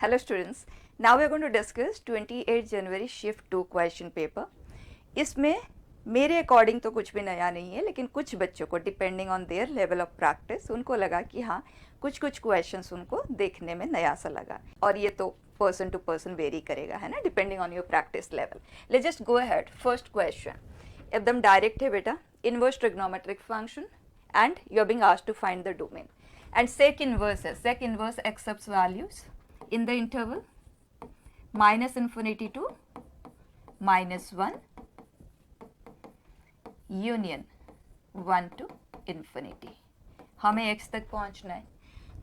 Hello students, now we are going to discuss 28 January shift 2 question paper. इसमें मेरे according तो कुछ भी नया नहीं है, लेकिन कुछ बच्चों को depending on their level of practice उनको लगा कि हाँ कुछ क्वेश्चंस उनको देखने में नया सा लगा, और ये तो पर्सन टू पर्सन वेरी करेगा, है ना, depending on your practice level. Let's just go ahead. First question एकदम डायरेक्ट है बेटा, inverse trigonometric function and you are being asked to find the domain and sec inverse है। Sec inverse accepts values in the interval minus infinity to minus 1 union 1 to infinity। हमें x तक पहुंचना है,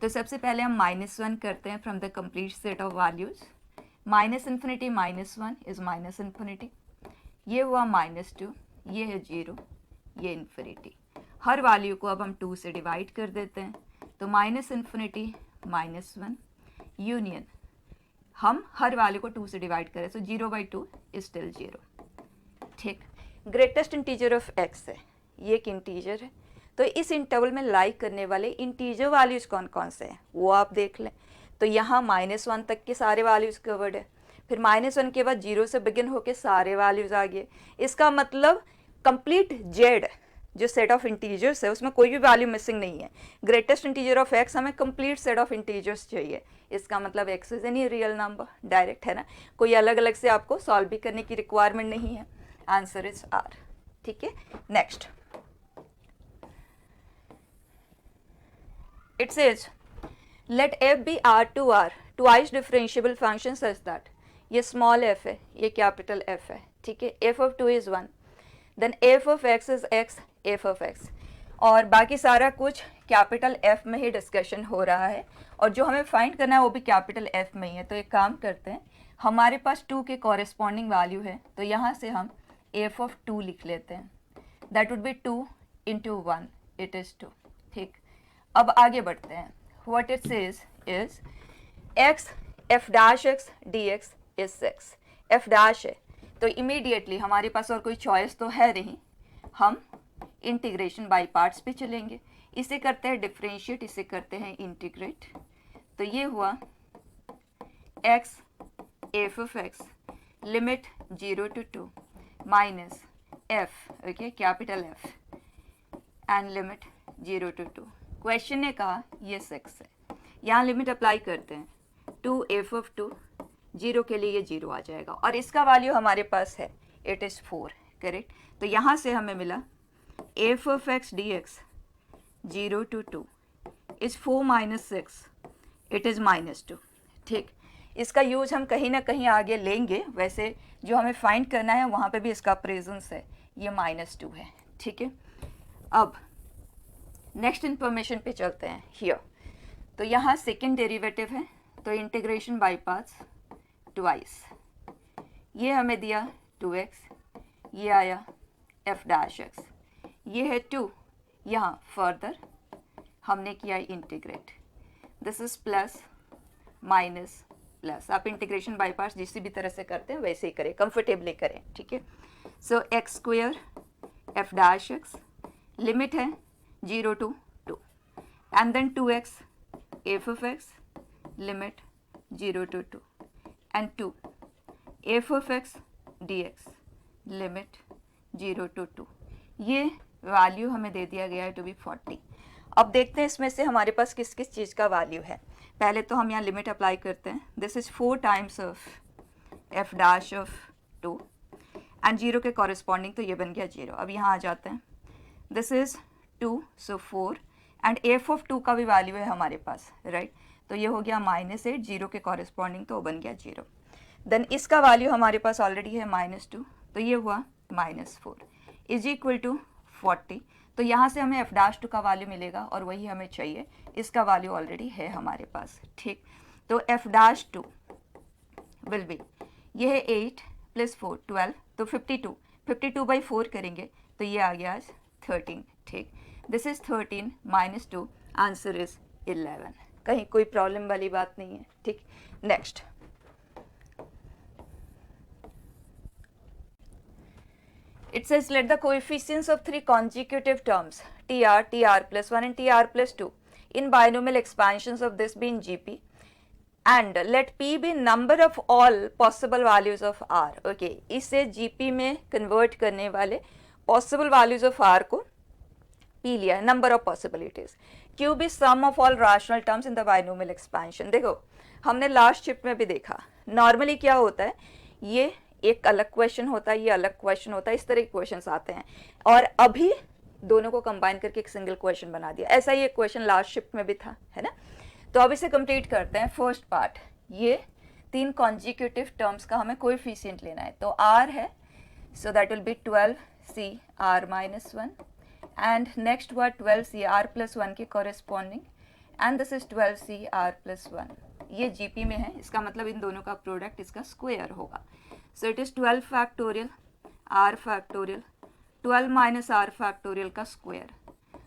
तो सबसे पहले हम -1 करते हैं from the complete set of values. Minus infinity -1 is minus infinity, ये हुआ -2, ये है 0, ये इन्फिनिटी। हर वैल्यू को अब हम 2 से डिवाइड कर देते हैं, तो माइनस इन्फिनिटी -1 यूनियन, हम हर वैल्यू को 2 से डिवाइड करें, सो 0/2 इज स्टिल 0। ठीक, ग्रेटेस्ट इंटीजर ऑफ x है, ये एक इंटीजर है, तो इस इंटरवल में लाई करने वाले इंटीजर वैल्यूज कौन कौन से हैं वो आप देख लें। तो यहाँ -1 तक के सारे वैल्यूज कवर्ड है, फिर -1 के बाद 0 से बिगिन होके सारे वैल्यूज आ गए। इसका मतलब कंप्लीट जेड जो सेट ऑफ इंटीजर्स है उसमें कोई भी वैल्यू मिसिंग नहीं है। ग्रेटेस्ट इंटीजर ऑफ x हमें कंप्लीट सेट ऑफ इंटीजर्स चाहिए, इसका मतलब x is any real number, direct है ना, कोई अलग अलग से आपको सॉल्व भी करने की रिक्वायरमेंट नहीं है। Answer is R। ठीक है, next it says let f be R to R twice differentiable function such that, ये स्मॉल f है, ये कैपिटल F है। ठीक है, f of 2 is 1, then f of x is x, f of x, और बाकी सारा कुछ कैपिटल F में ही डिस्कशन हो रहा है, और जो हमें फाइंड करना है वो भी कैपिटल F में ही है। तो एक काम करते हैं, हमारे पास 2 के कॉरेस्पॉन्डिंग वैल्यू है, तो यहाँ से हम f of 2 लिख लेते हैं, that would be 2 into 1, it is 2। ठीक, अब आगे बढ़ते हैं। What it says is x f dash x dx is x, f dash है तो इमीडिएटली हमारे पास और कोई चॉइस तो है नहीं, हम इंटीग्रेशन बाय पार्ट्स पे चलेंगे। इसे करते हैं डिफरेंशिएट, इसे करते हैं इंटीग्रेट, तो ये हुआ x f of x limit 0 to 2 minus f, okay capital F, and limit 0 to 2। Question ने कहा ये x है, यहाँ लिमिट अप्लाई करते हैं, 2 f of 2, 0 के लिए ये 0 आ जाएगा, और इसका वैल्यू हमारे पास है, इट इज़ 4, करेक्ट। तो यहाँ से हमें मिला f of x dx 0 to 2 is 4 minus 6, it is -2। ठीक, इसका यूज हम कहीं ना कहीं आगे लेंगे, वैसे जो हमें फाइंड करना है वहाँ पे भी इसका प्रेजेंस है, ये -2 है। ठीक है, अब नेक्स्ट इन्फॉर्मेशन पे चलते हैं। हियर तो यहाँ सेकेंड डेरिवेटिव है, तो इंटीग्रेशन बाय पार्ट्स ट्वाइस, ये हमें दिया 2x, ये आया f डैश x, ये है 2, यहाँ फर्दर हमने किया integrate, this is plus minus plus. आप इंटीग्रेशन बाय पार्ट्स जिस भी तरह से करते हैं वैसे ही करें, कंफर्टेबली करें। ठीक है, so x square f dash x, limit है 0 to 2, and then 2x f of x, limit 0 to 2, and 2 f of x dx, लिमिट 0 to 2। ये वैल्यू हमें दे दिया गया है टू बी 40। अब देखते हैं इसमें से हमारे पास किस किस चीज़ का वैल्यू है। पहले तो हम यहाँ लिमिट अप्लाई करते हैं, this is 4 times of f dash of 2 and 0 के कॉरेस्पॉन्डिंग, तो ये बन गया 0। अब यहाँ आ जाते हैं, this is 2, so 4, and f of 2 का भी वैल्यू है हमारे पास, राइट, तो ये हो गया -8, 0 के कॉरेस्पॉन्डिंग, तो वो बन गया 0। देन इसका वैल्यू हमारे पास ऑलरेडी है -2, तो ये हुआ -4 इज इक्वल टू 40। तो यहाँ से हमें f डैश 2 का वैल्यू मिलेगा, और वही हमें चाहिए, इसका वैल्यू ऑलरेडी है हमारे पास। ठीक, तो f डैश 2 विल बी, ये है 8 + 4 12, तो 52, 52/4 करेंगे तो ये आ गया आज 13। ठीक, दिस इज 13 - 2, आंसर इज 11। कहीं कोई प्रॉब्लम वाली बात नहीं है। ठीक, next it says let the coefficients of 3 consecutive terms tr, tr plus 1 and tr plus 2 in binomial expansions of this be in GP and let P be number of all possible values of R. Okay, इसे GP में convert करने वाले possible values of R को P लिया है, number of possibilities. Q be sum of all rational terms in the binomial expansion. देखो हमने last shift में भी देखा, नॉर्मली क्या होता है, ये एक अलग क्वेश्चन होता है, ये अलग क्वेश्चन होता है, इस तरह के क्वेश्चन आते हैं, और अभी दोनों को कंबाइन करके एक सिंगल क्वेश्चन बना दिया. ऐसा ही एक क्वेश्चन लास्ट शिफ्ट में भी था, है ना. तो अब इसे कंप्लीट करते हैं. फर्स्ट पार्ट, ये 3 कॉन्जिक्यूटिव टर्म्स का हमें कोएफिशिएंट लेना है. तो r है, so that will B 12c r minus 1, and next हुआ 12c r प्लस 1 के corresponding, and this is 12c r plus 1. ये जीपी में है, इसका मतलब इन दोनों का प्रोडक्ट इसका स्क्वायर होगा. सो it is 12 factorial r factorial 12 minus r factorial का स्क्वायर.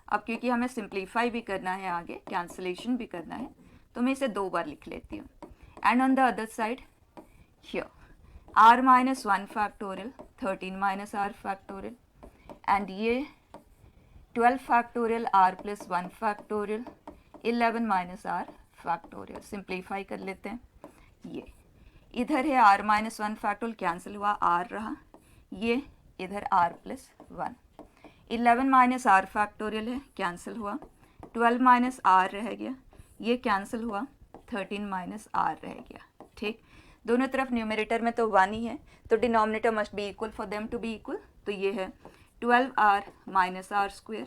अब क्योंकि हमें सिंप्लीफाई भी करना है, आगे कैंसलेशन भी करना है, तो मैं इसे 2 बार लिख लेती हूँ. And on the other side here r minus 1 factorial 13 minus r factorial, and ये 12 factorial r plus 1 factorial 11 minus r factorial. Simplify कर लेते हैं. ये इधर है r माइनस 1 फैक्टोरियल, कैंसिल हुआ, r रहा, ये इधर r plus 1, 11 minus r factorial है, कैंसिल हुआ, 12 माइनस r रह गया, ये कैंसिल हुआ, 13 माइनस r रह गया. ठीक, दोनों तरफ न्यूमरेटर में तो 1 ही है, तो denominator must be equal for them to be equal. तो ये है 12r माइनस r स्क्वेयर,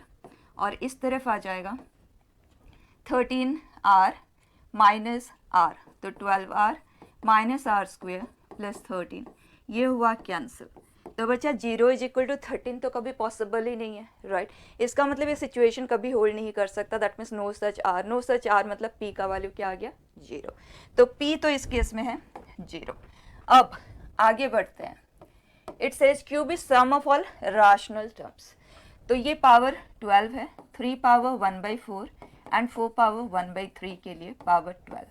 और इस तरफ आ जाएगा 13r माइनस r, तो 12r minus r square plus 13, ये हुआ कैंसिल. तो बच्चा 0 इज इक्वल टू 13 तो कभी पॉसिबल ही नहीं है, राइट. इसका मतलब ये सिचुएशन कभी होल्ड नहीं कर सकता. That means no such R. No such R मतलब p का वैल्यू क्या आ गया, 0. तो p तो इस केस में है 0. अब आगे बढ़ते हैं. It says cube is sum of all rational terms. तो ये पावर 12 है, 3 पावर 1/4 एंड 4 पावर 1/3 के लिए पावर 12.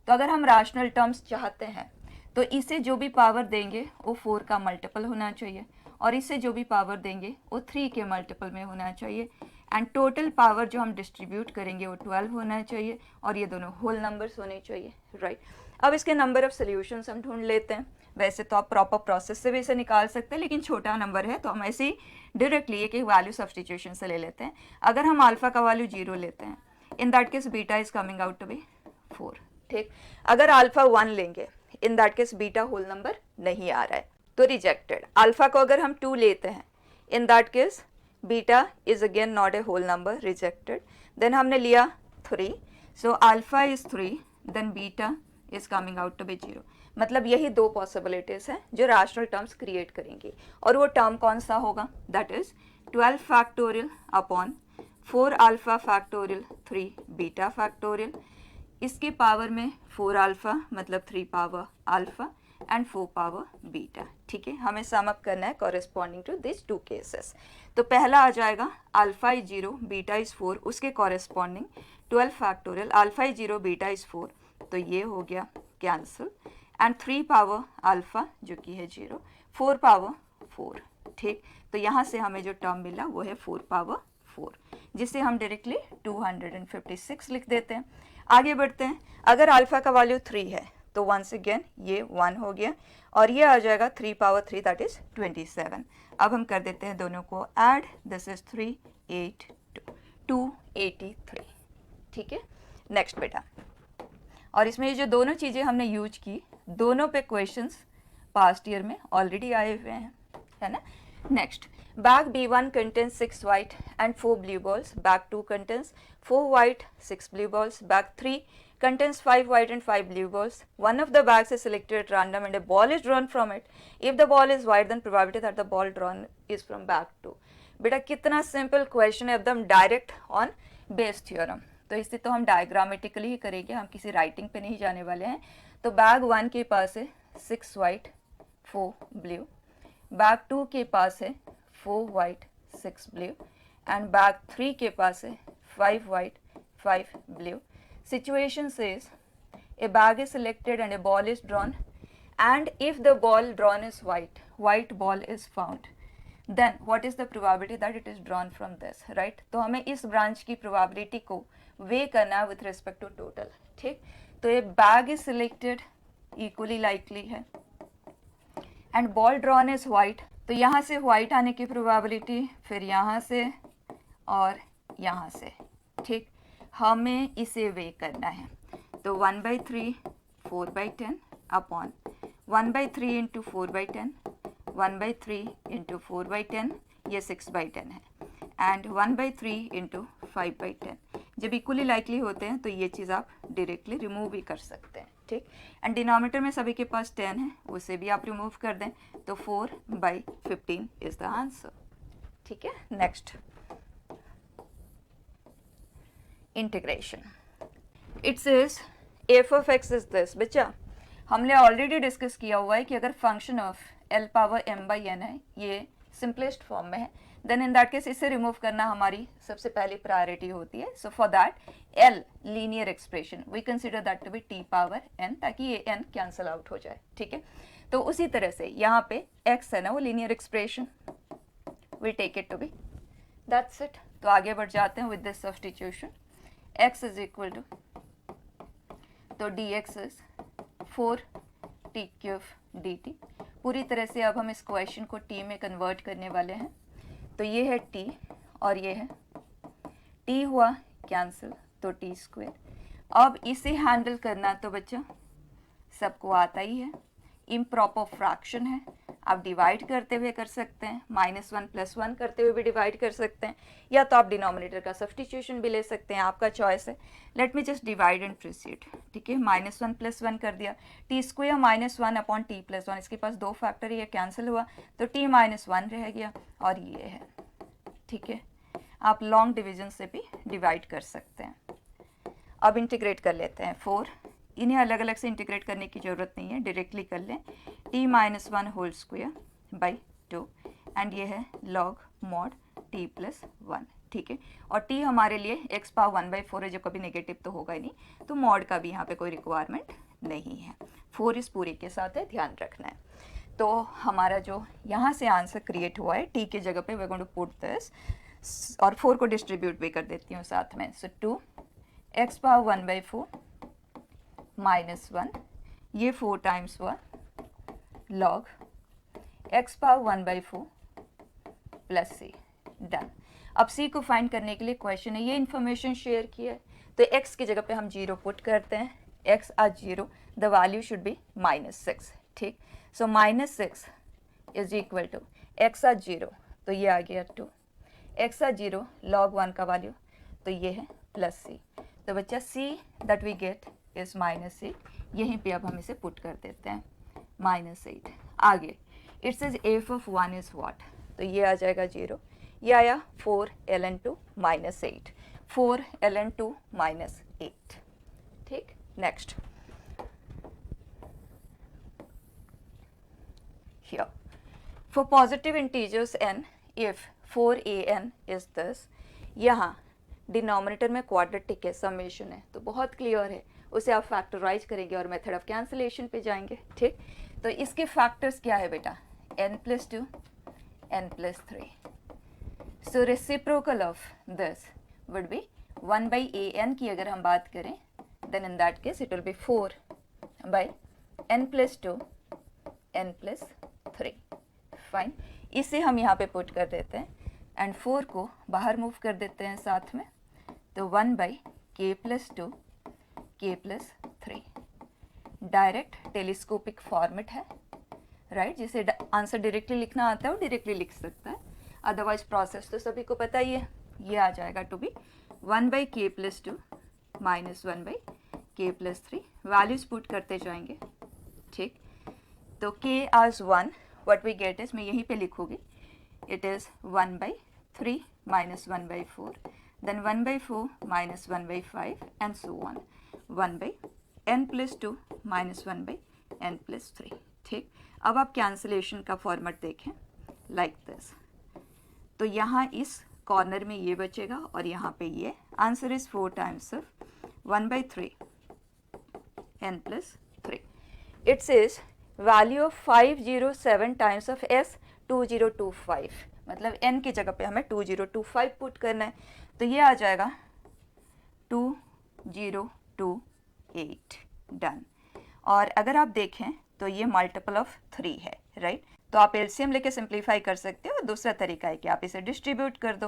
तो अगर हम रैशनल टर्म्स चाहते हैं तो इसे जो भी पावर देंगे वो 4 का मल्टीपल होना चाहिए, और इसे जो भी पावर देंगे वो 3 के मल्टीपल में होना चाहिए, एंड टोटल पावर जो हम डिस्ट्रीब्यूट करेंगे वो 12 होना चाहिए, और ये दोनों होल नंबर्स होने चाहिए, राइट. अब इसके नंबर ऑफ सोल्यूशंस हम ढूंढ लेते हैं. वैसे तो आप प्रॉपर प्रोसेस से भी इसे निकाल सकते हैं, लेकिन छोटा नंबर है तो हम ऐसे ही डायरेक्टली एक वैल्यू सब्सटीट्यूशन से ले लेते हैं. अगर हम अल्फा का वैल्यू 0 लेते हैं, in that case beta is coming out to be 4. ठीक, अगर अल्फा 1 लेंगे, in that case beta whole number नहीं आ रहा है तो रिजेक्टेड. अल्फा को अगर हम 2 लेते हैं, in that case beta is again not a whole number, rejected. Then हमने लिया 3, so alpha is 3, then beta is coming out to be 0. मतलब यही 2 पॉसिबिलिटीज हैं जो रैशनल टर्म्स क्रिएट करेंगी, और वो टर्म कौन सा होगा, that is 12 factorial upon 4 alpha factorial 3 beta factorial. इसके पावर में 4 अल्फा मतलब 3 power alpha and 4 power beta. ठीक है, हमें सम अप करना है कॉरेस्पॉन्डिंग टू दिस 2 केसेस. तो पहला आ जाएगा अल्फा इज 0 बीटा इज 4, उसके corresponding 12 factorial alpha is 0 beta is 4, तो ये हो गया कैंसिल, एंड 3 पावर अल्फा जो कि है 0, 4 पावर 4. ठीक, तो यहाँ से हमें जो टर्म मिला वो है 4 पावर 4, जिसे हम डायरेक्टली 256 लिख देते हैं. आगे बढ़ते हैं. अगर अल्फा का वैल्यू 3 है तो वंस अगेन ये 1 हो गया, और ये आ जाएगा 3 पावर 3 दैट इज 27. अब हम कर देते हैं दोनों को ऐड. This is 283. ठीक है, नेक्स्ट बेटा. और इसमें ये जो दोनों चीज़ें हमने यूज की, दोनों पे क्वेश्चंस पास्ट ईयर में ऑलरेडी आए हुए हैं, है ना. Next, bag B1 contains 6 white and 4 blue balls. Bag 2 contains 4 white, 6 blue balls. Bag 3 contains 5 white and 5 blue balls. One of the bags is selected at random and a ball is drawn from it. If the ball is white, then probability that the ball drawn is from bag 2. बेटा कितना simple question है, एकदम direct on Bayes theorem. तो इसे तो हम diagrammatically ही करेंगे, हम किसी राइटिंग पे नहीं जाने वाले हैं. तो बैग 1 के पास है 6 वाइट 4 ब्लू, बैग 2 के पास है 4 white 6 blue, and bag 3 के पास है 5 white 5 blue. Situation says a bag is selected and a ball is drawn, and if the ball drawn is white ball is found. Then what is the probability that it is drawn from this, right. तो हमें इस branch की probability को वे करना है with respect to total, ठीक। तो ये bag is selected, equally likely है, and ball drawn is white. तो यहाँ से व्हाइट आने की प्रोबेबिलिटी, फिर यहाँ से और यहाँ से, ठीक। हमें इसे वे करना है। तो 1/3 4/10 अपॉन 1/3 इंटू 4/10, 1/3 इंटू 4/10, ये 6/10 है, एंड 1/3 इंटू 5/10। जब इक्वली लाइकली होते हैं तो ये चीज़ आप डायरेक्टली रिमूव भी कर सकते हैं, ठीक। एंड डिनोमिनेटर में सभी के पास 10 है, उसे भी आप रिमूव कर दें, तो 4/15 इज द आंसर, ठीक है। Next, integration. It says F of x is this. बच्चा हमने ऑलरेडी डिस्कस किया हुआ है कि अगर function of L power M by N है, ये सिंपलेस्ट फॉर्म में है, देन इन दैट केस इसे रिमूव करना हमारी सबसे पहली प्रायोरिटी होती है। So for that L linear expression we consider that to be T power N, ताकि ये एन कैंसल आउट हो जाए, ठीक है। तो उसी तरह से यहाँ पे एक्स है ना, वो linear expression, we take it to be, that's it. तो आगे बढ़ जाते हैं with this substitution. x is equal to, तो dx इज 4t³ dt। पूरी तरह से अब हम इस क्वेश्चन को t में कन्वर्ट करने वाले हैं। तो ये है t और ये है t, हुआ कैंसिल, तो t²। अब इसे हैंडल करना तो बच्चा सबको आता ही है, इम्प्रॉपर फ्रैक्शन है, आप डिवाइड करते हुए कर सकते हैं, -1 + 1 करते हुए भी डिवाइड कर सकते हैं, या तो आप डिनोमिनेटर का सब्स्टिट्यूशन भी ले सकते हैं, आपका चॉइस है। Let me just divide and proceed, ठीक है। -1 + 1 कर दिया, t² -1 अपॉन t + 1, इसके पास 2 फैक्टर, ये कैंसिल हुआ, तो t - 1 रह गया, और ये है, ठीक है। आप लॉन्ग डिवीजन से भी डिवाइड कर सकते हैं। अब इंटीग्रेट कर लेते हैं 4, इन्हें अलग अलग से इंटीग्रेट करने की ज़रूरत नहीं है, डायरेक्टली कर लें। t - 1² बाई 2, एंड ये है log mod t + 1, ठीक है। और t हमारे लिए x पावर 1/4 है, जो कभी नेगेटिव तो होगा ही नहीं, तो मॉड का भी यहाँ पे कोई रिक्वायरमेंट नहीं है। 4 इस पूरे के साथ है, ध्यान रखना है। तो हमारा जो यहाँ से आंसर क्रिएट हुआ है, t की जगह पे we going to put this, और 4 को डिस्ट्रीब्यूट भी कर देती हूँ साथ में। सो 2 x पावर 1/4 -1, ये 4 टाइम्स हुआ log x power 1/4 plus c, done. अब c को फाइंड करने के लिए क्वेश्चन है, ये इन्फॉर्मेशन शेयर की है, तो x की जगह पे हम 0 पुट करते हैं, x at 0, the value should be -6, ठीक। सो -6 is equal to x at 0, तो ये आ गया 2, x at 0 log 1 का वैल्यू, तो ये है प्लस c। तो बच्चा c that we get is -8, यहीं पे अब हम इसे पुट कर देते हैं, -8। आगे it says f of 1 is what, तो ये आ जाएगा 0, ये आया 4 ln 2 -8, 4 ln 2 -8, ठीक। Next, here for positive integers n, if 4an is this, यहाँ डिनोमिनेटर में क्वाड्रेटिक है, समेशन है, तो बहुत क्लियर है, उसे आप फैक्टराइज करेंगे और मेथड ऑफ कैंसिलेशन पे जाएंगे, ठीक। तो इसके फैक्टर्स क्या है बेटा, n + 2 n + 3। So reciprocal of this would be 1/an की अगर हम बात करें, then in that case it will be 4/n + 2 n + 3, fine. इसे हम यहाँ पे पुट कर देते हैं, एंड 4 को बाहर मूव कर देते हैं साथ में, तो 1/k + 2 k + 3। Direct telescopic format है, राइट, जिसे आंसर डायरेक्टली लिखना आता है वो डायरेक्टली लिख सकता है, अदरवाइज प्रोसेस तो सभी को पता ही है। ये आ जाएगा to be 1/k + 2 -1/k + 3, values put करते जाएंगे, ठीक। तो k as 1, what we get is, मैं यहीं पे लिखूँगी, it is 1/3 -1/4, then 1/4 -1/5, and so on, 1/n + 2 -1/n + 3, ठीक। अब आप कैंसिलेशन का फॉर्मेट देखें, लाइक दिस। तो यहाँ इस कॉर्नर में ये बचेगा और यहाँ पे ये, answer is 4 times of 1/3 n + 3। It says value of 507 times of s 2025, मतलब n की जगह पे हमें 2025 पुट करना है, तो ये आ जाएगा 2028 डन। और अगर आप देखें तो ये मल्टीपल ऑफ 3 है, राइट। तो आप एलसीएम लेके सिंप्लीफाई कर सकते हो। दूसरा तरीका है कि आप इसे डिस्ट्रीब्यूट कर दो,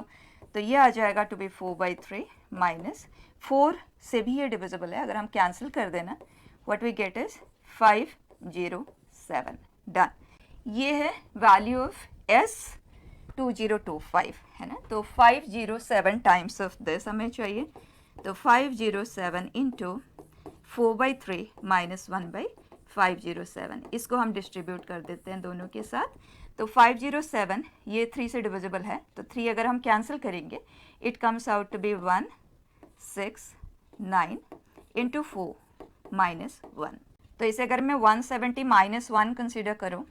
तो ये आ जाएगा टू बी 4/3 माइनस 4 से भी ये डिविजिबल है, अगर हम कैंसिल कर देना what we get is 507 done. ये है वैल्यू ऑफ S 2025 है ना। तो 507 टाइम्स ऑफ दिस हमें चाहिए, तो 507 इंटू 4/3 माइनस 1/507, इसको हम डिस्ट्रीब्यूट कर देते हैं दोनों के साथ। तो 507 ये 3 से डिविजिबल है, तो 3 अगर हम कैंसिल करेंगे it comes out to be 169 into 4 minus 1। तो इसे अगर मैं 170 माइनस 1 कंसिडर करूँ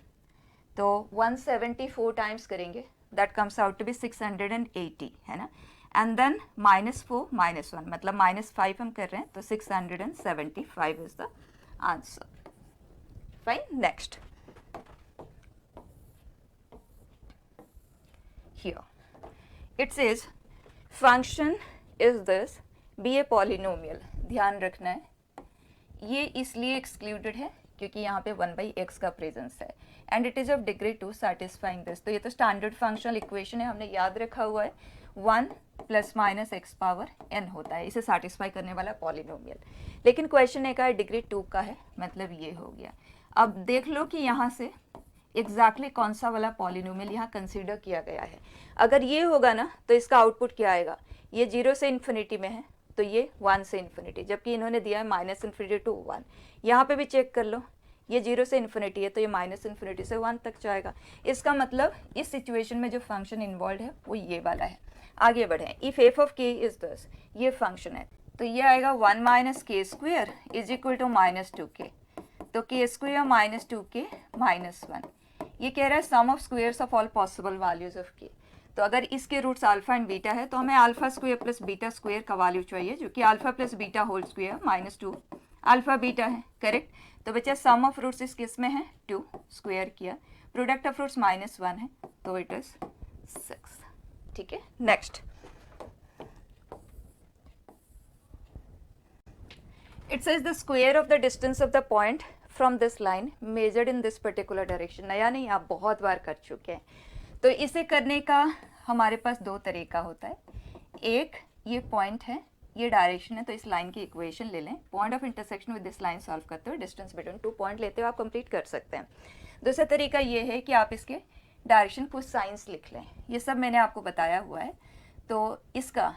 तो 174 टाइम्स करेंगे, that comes out to be 680 है ना। एंड देन -4 -1 मतलब -5 हम कर रहे हैं, तो 675 is the answer. Fine, next here it says function is this be a polynomial। ध्यान रखना है ये इसलिए एक्सक्लूडेड है क्योंकि यहाँ पे 1/x का प्रेजेंस है and it is of degree 2 satisfying this. तो ये तो स्टैंडर्ड फंक्शनल इक्वेशन है, हमने याद रखा हुआ है 1 + - x पावर n होता है, इसे सेटिस्फाई करने वाला पॉलिनोमियल। लेकिन क्वेश्चन एक है डिग्री 2 का है, मतलब ये हो गया। अब देख लो कि यहाँ से एग्जैक्टली कौन सा वाला पॉलिनोमियल यहाँ कंसीडर किया गया है। अगर ये होगा ना तो इसका आउटपुट क्या आएगा, ये 0 से इन्फिनिटी में है तो ये 1 से इन्फिनिटी, जबकि इन्होंने दिया है -∞ to 1। यहाँ पे भी चेक कर लो, ये 0 से इन्फिनिटी है तो ये -∞ से 1 तक जाएगा। इसका मतलब इस सिचुएशन में जो फंक्शन इन्वॉल्व है वो ये वाला है। आगे बढ़ें, if f of k is this, ये फंक्शन है तो ये आएगा 1 - k² is equal to -2k, तो k² - 2k - 1। ये कह रहा है सम of squares of all possible values of k। तो अगर इसके रूट्स अल्फा एंड बीटा है तो हमें α² + β² का वैल्यू चाहिए, जो कि α + β होल स्क्वायर -2 अल्फा बीटा है, करेक्ट। तो बच्चा सम ऑफ रूट्स इस केस में है 2, स्क्वायर किया, प्रोडक्ट ऑफ रूट्स -1 है तो इट इज 6। ठीक है, next it says the square of the distance of the point from this line measured in this particular direction. नया नहीं, आप बहुत बार कर चुके हैं। तो इसे करने का हमारे पास 2 तरीका होता है। एक, ये पॉइंट है, ये डायरेक्शन है, तो इस लाइन की इक्वेशन ले लें, point of intersection with this line solve करते हो, डिस्टेंस बिटवीन 2 पॉइंट लेते हो, आप कंप्लीट कर सकते हैं। दूसरा तरीका ये है कि आप इसके डायरेक्शन कुछ साइंस लिख लें, ये सब मैंने आपको बताया हुआ है। तो इसका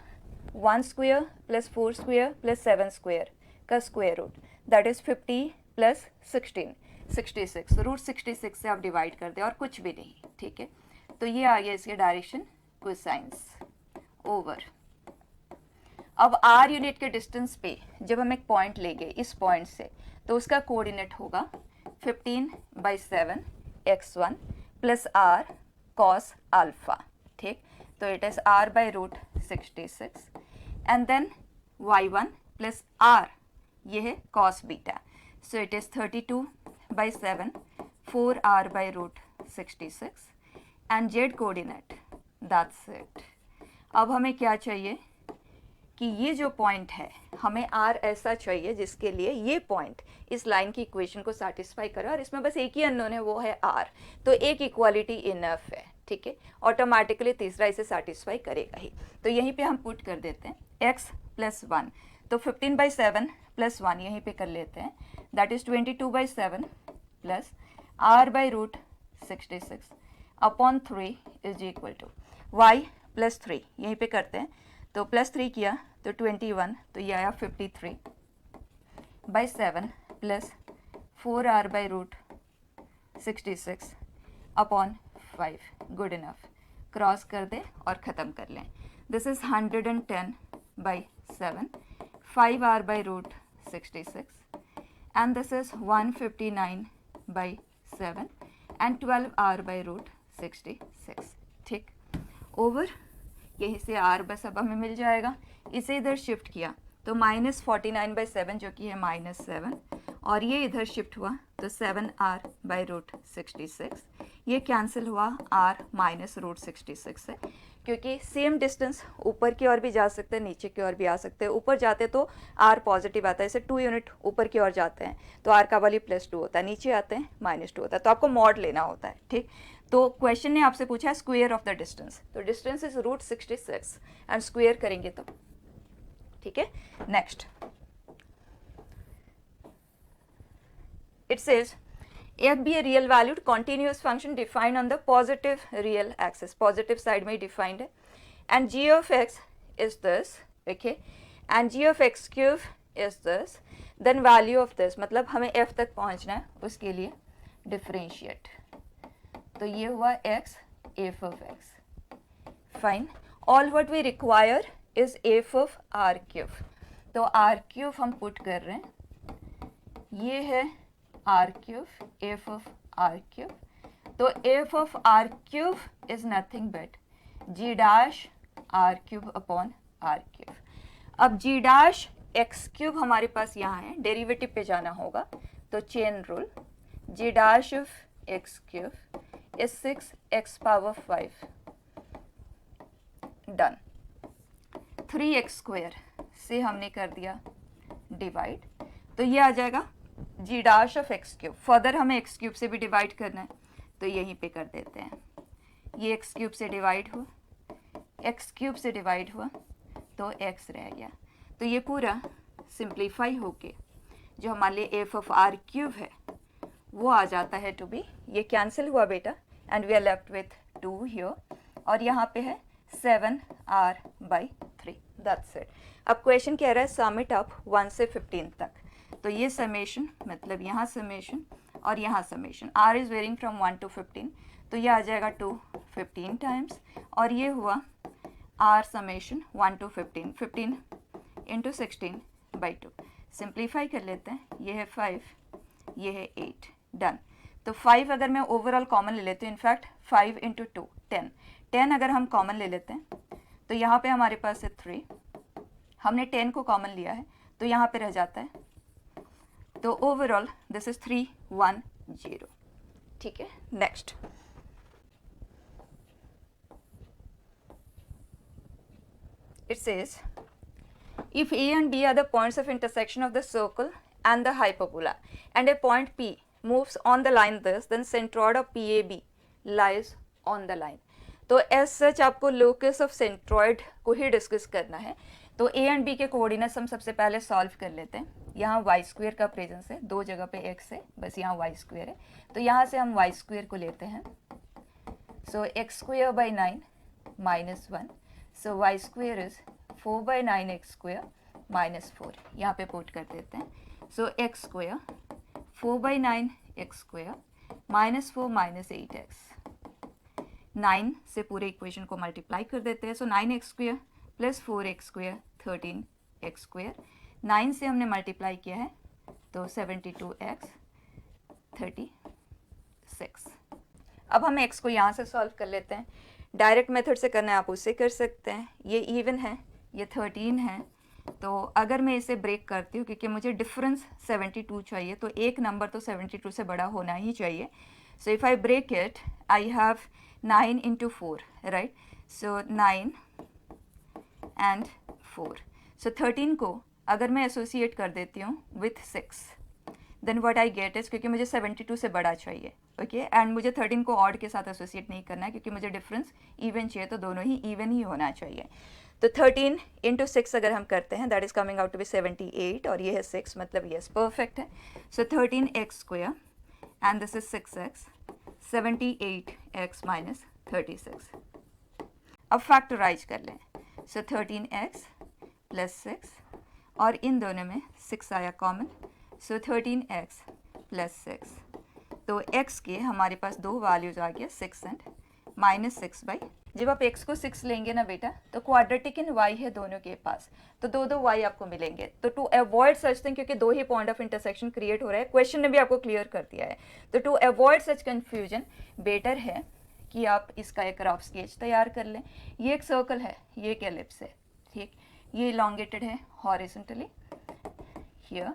1² + 4² + 7² का square root, that is 50 + 16 66, root 66 से आप डिवाइड कर दें और कुछ भी नहीं। ठीक है, तो ये आ गया इसके डायरेक्शन कोसाइंस ओवर। अब r यूनिट के डिस्टेंस पे जब हम एक पॉइंट लेंगे इस पॉइंट से, तो उसका कोऑर्डिनेट होगा 15/7 x1 + r cos अल्फा। ठीक, तो it is r/√66 and then y1 + r, ये है cos beta, so it is 32/7 4r/√66 and z coordinate, that's it. अब हमें क्या चाहिए कि ये जो पॉइंट है हमें r ऐसा चाहिए जिसके लिए ये पॉइंट इस लाइन की इक्वेशन को सेटिस्फाई करे, और इसमें बस एक ही अननोन है, वो है r। तो एक इक्वालिटी इनफ है, ठीक है, ऑटोमेटिकली तीसरा इसे सेटिस्फाई करेगा ही। तो यहीं पे हम पुट कर देते हैं x + 1, तो 15/7 + 1 यहीं पे कर लेते हैं, that is 22/7 + r/√66 upon 3 is equal to y + 3, यहीं पे करते हैं, तो +3 किया तो 21, तो ये आया 53/7 + 4r/√66 upon 5। Good enough, cross कर दे और ख़त्म कर लें। This is 110/7 5r/√66 and this is 159/7 and 12r/√66। ठीक, ओवर, यहीं से r बस अब हमें मिल जाएगा। इसे इधर शिफ्ट किया तो -49/7 जो कि है -7, और ये इधर शिफ्ट हुआ तो 7r/√66, ये कैंसिल हुआ r माइनस √66 है, क्योंकि सेम डिस्टेंस ऊपर की ओर भी जा सकते हैं, नीचे की ओर भी आ सकते हैं। ऊपर जाते तो r पॉजिटिव आता है, जैसे 2 यूनिट ऊपर की ओर जाते हैं तो r का वैल्यू +2 होता है, नीचे आते हैं -2 होता है, तो आपको मॉड लेना होता है, ठीक। तो क्वेश्चन ने आपसे पूछा है स्क्वायर ऑफ द डिस्टेंस, तो डिस्टेंस इज √66 एंड स्क्वायर करेंगे तो, ठीक है। Next it says f be a real valued continuous function defined on the positive real axis, positive side में defined है, and g of x is this, okay, and g of x cube is this, then value of this, मतलब हमें f तक पहुंचना है, उसके लिए differentiate, तो ये हुआ x f of x, fine, all what we require is f of r cube, तो r cube हम put कर रहे हैं, ये है r cube, f of r cube, तो f of r cube is nothing but g dash r cube upon r cube। अब g dash x cube हमारे पास यहाँ है, डेरिवेटिव पे जाना होगा, तो chain rule, g dash of x cube is 6x⁵, done. 3x² से हमने कर दिया डिवाइड, तो ये आ जाएगा g dash of x cube, further हमें x क्यूब से भी डिवाइड करना है, तो यहीं पे कर देते हैं, ये x क्यूब से डिवाइड हुआ, x क्यूब से डिवाइड हुआ, तो x रह गया, तो ये पूरा सिंप्लीफाई होके जो हमारे लिए f of r क्यूब है वो आ जाता है टू बी, ये कैंसिल हुआ बेटा, and we are left with 2 here, और यहाँ पे है 7r/3, दैट्स इट। अब क्वेश्चन कह रहा है सम इट अप 1 से 15 तक, तो ये समेशन, मतलब यहाँ समेशन और यहाँ summation, r is varying from 1 to 15, तो ये आ जाएगा 2 15 टाइम्स, और ये हुआ r summation 1 to 15, 15 into 16/2, simplify कर लेते हैं, ये है 5, ये है 8, डन। तो 5 अगर मैं ओवरऑल कॉमन ले लेती हूँ, इनफैक्ट 5 इंटू 2 10, 10 अगर हम कॉमन ले लेते हैं तो यहाँ पे हमारे पास है 3, हमने 10 को कॉमन लिया है तो यहाँ पे रह जाता है, तो ओवरऑल दिस इज 310, ठीक है। Next it says if A and B are the points of intersection of the circle and the hyperbola, and a point P moves on the line this, then centroid of PAB lies on the line। तो as such आपको locus of centroid को ही discuss करना है, तो A and B के coordinates हम सबसे पहले सॉल्व कर लेते हैं। यहाँ y² का प्रेजेंस है, दो जगह पे x है, बस यहाँ y² है, तो यहाँ से हम y² को लेते हैं, सो x²/9 -1, so y² is 4/9x² -4, यहाँ पे पुट कर देते हैं, सो x² 4/9x² -4 -8x, 9 से पूरे इक्वेशन को मल्टीप्लाई कर देते हैं, सो 9x² + 4x² 13x², 9 से हमने मल्टीप्लाई किया है तो 72x 36। अब हम x को यहाँ से सॉल्व कर लेते हैं, डायरेक्ट मेथड से करना है आप उससे कर सकते हैं, ये इवन है, ये 13 है, तो अगर मैं इसे ब्रेक करती हूँ क्योंकि मुझे डिफरेंस 72 चाहिए, तो एक नंबर तो 72 से बड़ा होना ही चाहिए, so if I break it I have 9 × 4, right, so 9 and 4, so 13 को अगर मैं एसोसिएट कर देती हूँ with 6, then what I get is, क्योंकि मुझे 72 से बड़ा चाहिए, ओके, एंड मुझे 13 को ऑड के साथ एसोसिएट नहीं करना है क्योंकि मुझे डिफरेंस इवन चाहिए, तो दोनों ही इवन ही होना चाहिए। तो 13 × 6 अगर हम करते हैं that is coming out to be 78, और ये है 6, मतलब यस परफेक्ट है, सो 13x² and this is 6x, 78x - 36। अब फैक्टराइज कर लें, सो 13x + 6, और इन दोनों में 6 आया कॉमन, सो 13x + 6, तो x के हमारे पास दो वैल्यूज आ गया 6 एंड -6/, जब आप x को 6 लेंगे ना बेटा तो क्वाड्रेटिक इन y है दोनों के पास, तो दो दो y आपको मिलेंगे, तो टू अवॉइड सच थिंग, क्योंकि दो ही पॉइंट ऑफ इंटरसेक्शन क्रिएट हो रहा है, क्वेश्चन ने भी आपको क्लियर कर दिया है, तो to avoid such confusion better है कि आप इसका एक रफ स्केच तैयार कर लें। ये एक सर्कल है, ये एक एलिप्स है, ठीक, ये इलॉन्गेटेड है हॉरिजॉन्टली हियर,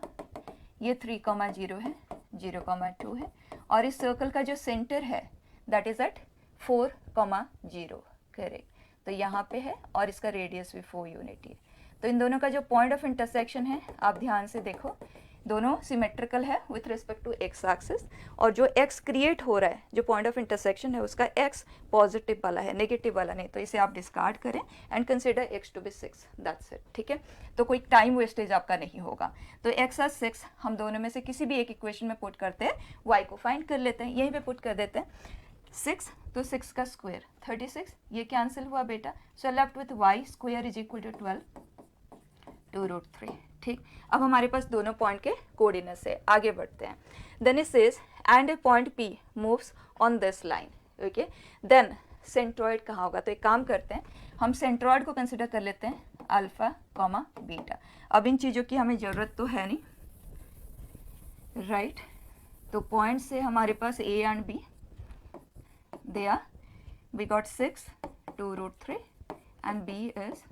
ये 3,0 है, 0,2 है, और इस सर्कल का जो सेंटर है दैट इज एट 4,0, करेक्ट। तो यहाँ पे है और इसका रेडियस भी 4 यूनिट है। तो इन दोनों का जो पॉइंट ऑफ इंटरसेक्शन है आप ध्यान से देखो, दोनों सिमेट्रिकल है with respect to x axis, और जो एक्स क्रिएट हो रहा है, जो पॉइंट ऑफ इंटरसेक्शन है उसका एक्स पॉजिटिव वाला है, नेगेटिव वाला नहीं। तो इसे आप डिस्कार्ड करें and consider X to be 6, that's it, ठीक है। तो कोई टाइम वेस्टेज आपका नहीं होगा। तो एक्स आज 6 हम दोनों में से किसी भी एक इक्वेशन में पुट करते हैं, वाई को फाइंड कर लेते हैं, यहीं पे पुट कर देते हैं 6, तो 6 का स्क्वायर 36, ये कैंसिल हुआ बेटा, so left with Y square is equal to 12 2√3, ठीक। अब हमारे पास दोनों पॉइंट के कोऑर्डिनेट्स है, आगे बढ़ते हैं। Then it says and a point P moves on this line, okay. देन सेंट्रॉइड कहाँ होगा, तो एक काम करते हैं, हम सेंट्रॉइड को कंसिडर कर लेते हैं अल्फा कॉमा बीटा। अब इन चीज़ों की हमें ज़रूरत तो है नहीं, राइट। तो पॉइंट से हमारे पास A and B, they are, we got 6 2√3 and B is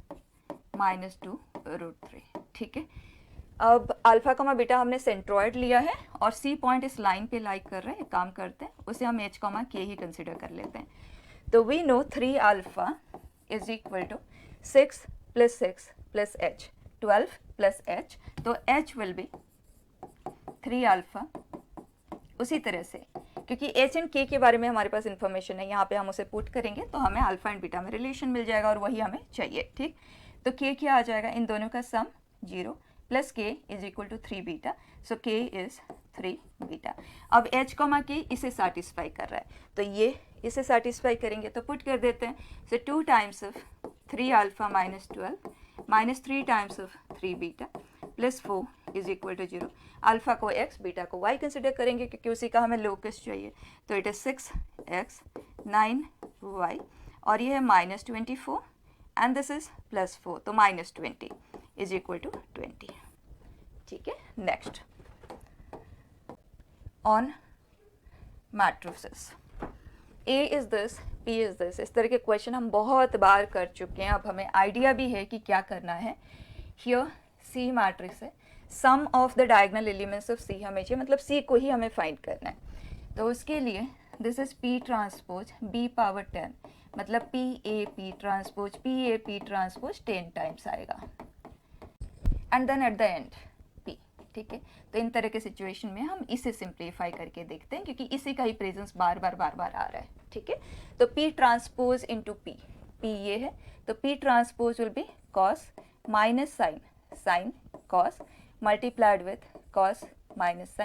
-2√3, ठीक है। अब अल्फा कॉमा बीटा हमने सेंट्रॉइड लिया है और सी पॉइंट इस लाइन पे लाइक कर रहे हैं, एक काम करते हैं उसे हम h कॉमा k ही कंसिडर कर लेते हैं। तो we know 3 alpha is equal to 6 + 6 + h, 12 + h, तो h विल बी 3 अल्फा। उसी तरह से क्योंकि h एंड k के बारे में हमारे पास इंफॉर्मेशन है, यहाँ पे हम उसे पुट करेंगे तो हमें अल्फा एंड बीटा में रिलेशन मिल जाएगा और वही हमें चाहिए, ठीक। तो k क्या आ जाएगा, इन दोनों का sum 0 + k is equal to 3 beta, so k is 3 beta. अब h कॉमा k इसे सेटिस्फाई कर रहा है, तो ये इसे सेटिस्फाई करेंगे तो पुट कर देते हैं, so 2 times of 3 alpha -12 -3 times of 3 beta + 4 is equal to 0। Alpha को x, बीटा को y कंसिडर करेंगे क्योंकि उसी का हमें लोकस चाहिए, तो इट इज 6x 9y, और ये है -24 एंड दिस इज +4, तो -20 इज इक्वल टू 20, ठीक है। Next on matrices, A is this, P is this, इस तरह के क्वेश्चन हम बहुत बार कर चुके हैं। अब हमें आइडिया भी है कि क्या करना है। हियर C मैट्रिक्स है, सम of the diagonal elements of C हमें चाहिए, मतलब C को ही हमें फाइंड करना है। तो उसके लिए this is P transpose B power 10, मतलब PAP transpose PAP transpose 10 times आएगा, and then at the end P, ठीक है। तो इन तरह के सिचुएशन में हम इसे सिंप्लीफाई करके देखते हैं क्योंकि इसी का ही प्रेजेंस बार बार आ रहा है, ठीक है। तो P ट्रांसपोज इंटू P ये है, तो P transpose will be cos minus sine cos multiplied with cos minus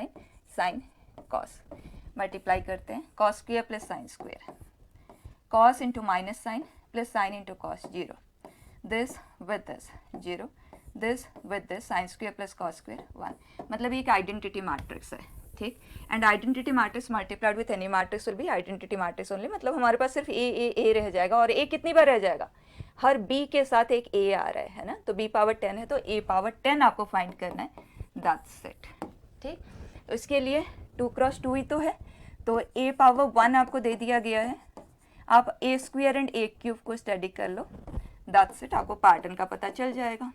sine cos, multiply करते हैं cos square plus sine square, cos into minus sine plus sine into cos 0, this with this 0, this with this sine square plus cos square 1, मतलब ये एक identity matrix है, ठीक। And identity matrix multiplied with any matrix will be identity matrix only, मतलब हमारे पास सिर्फ ए रह जाएगा, और ए कितनी बार रह जाएगा, हर B के साथ एक A आ रहा है ना, तो B पावर 10 है तो A पावर 10 आपको फाइंड करना है, दैट्स इट, ठीक। तो इसके लिए 2 × 2 ही तो है, तो A पावर 1 आपको दे दिया गया है, आप A square and A cube को स्टडी कर लो, दैट्स इट, आपको पैटर्न का पता चल जाएगा।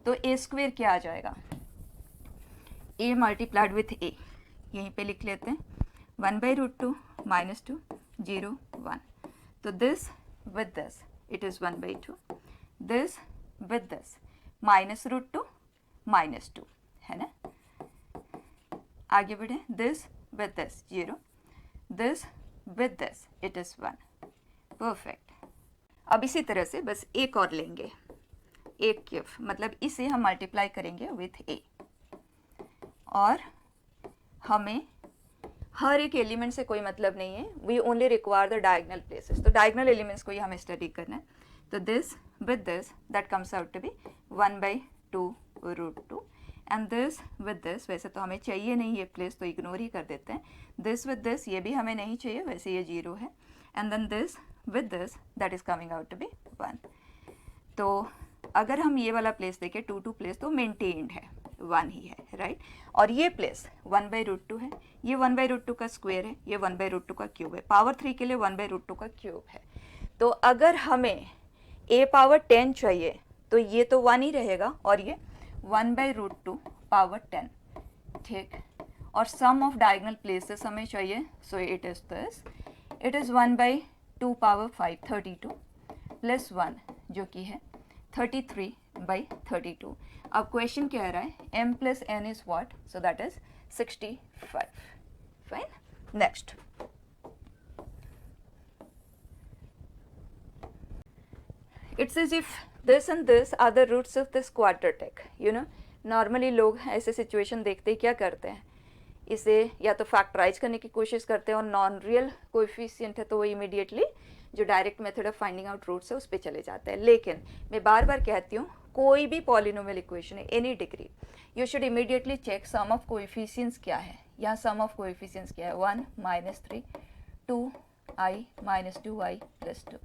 तो A स्क्वायर क्या आ जाएगा, A मल्टीप्लाइड विथ A, यहीं पे लिख लेते हैं 1/√2 -2 0 1, तो this with this it is 1/2, this with this -√2 -2, है ना। आगे बढ़े, this with this 0, this with this it is 1, perfect। अब इसी तरह से बस एक और लेंगे, एक क्यूब, मतलब इसे हम मल्टीप्लाई करेंगे विथ A, और हमें हर एक एलिमेंट से कोई मतलब नहीं है, we only require the diagonal places, तो डायगोनल एलिमेंट्स को ही हमें स्टडी करना है। तो this with this that comes out to be 1/2√2, and this with this, वैसे तो हमें चाहिए नहीं ये प्लेस तो इग्नोर ही कर देते हैं, दिस विद दिस ये भी हमें नहीं चाहिए, वैसे ये 0 है, and then this with this that is coming out to be 1। तो अगर हम ये वाला प्लेस देखें 2 प्लेस, तो मेंटेन्ड है, 1 ही है, राइट। और ये प्लेस 1/√2 है, ये 1/√2 का स्क्वायर है, ये 1/√2 का क्यूब है, पावर 3 के लिए 1/√2 का क्यूब है। तो अगर हमें A पावर 10 चाहिए तो ये तो 1 ही रहेगा, और ये 1/√2 पावर 10 ठीक, और सम ऑफ डायगोनल प्लेसेस हमें चाहिए, सो it is this, it is 1/2 power 5 32 plus 1 जो कि है 33/32. अब क्वेश्चन कह रहा है m plus n is what, so that is 65. Fine. Next, it's as if this and this are the roots of this quadratic. You know, normally लोग ऐसे situation देखते ही क्या करते हैं, इसे या तो फैक्टराइज करने की कोशिश करते हैं, और नॉन रियल कोएफिशिएंट है तो वो इमीडिएटली जो direct method of finding out roots है उस पर चले जाते हैं. लेकिन मैं बार बार कहती हूँ, कोई भी पॉलिनोमियल इक्वेशन है any degree, you should immediately check sum of coefficients क्या है. यहाँ सम ऑफ कोएफिशिएंट्स क्या है, 1 - 3 2i - 2i + 2.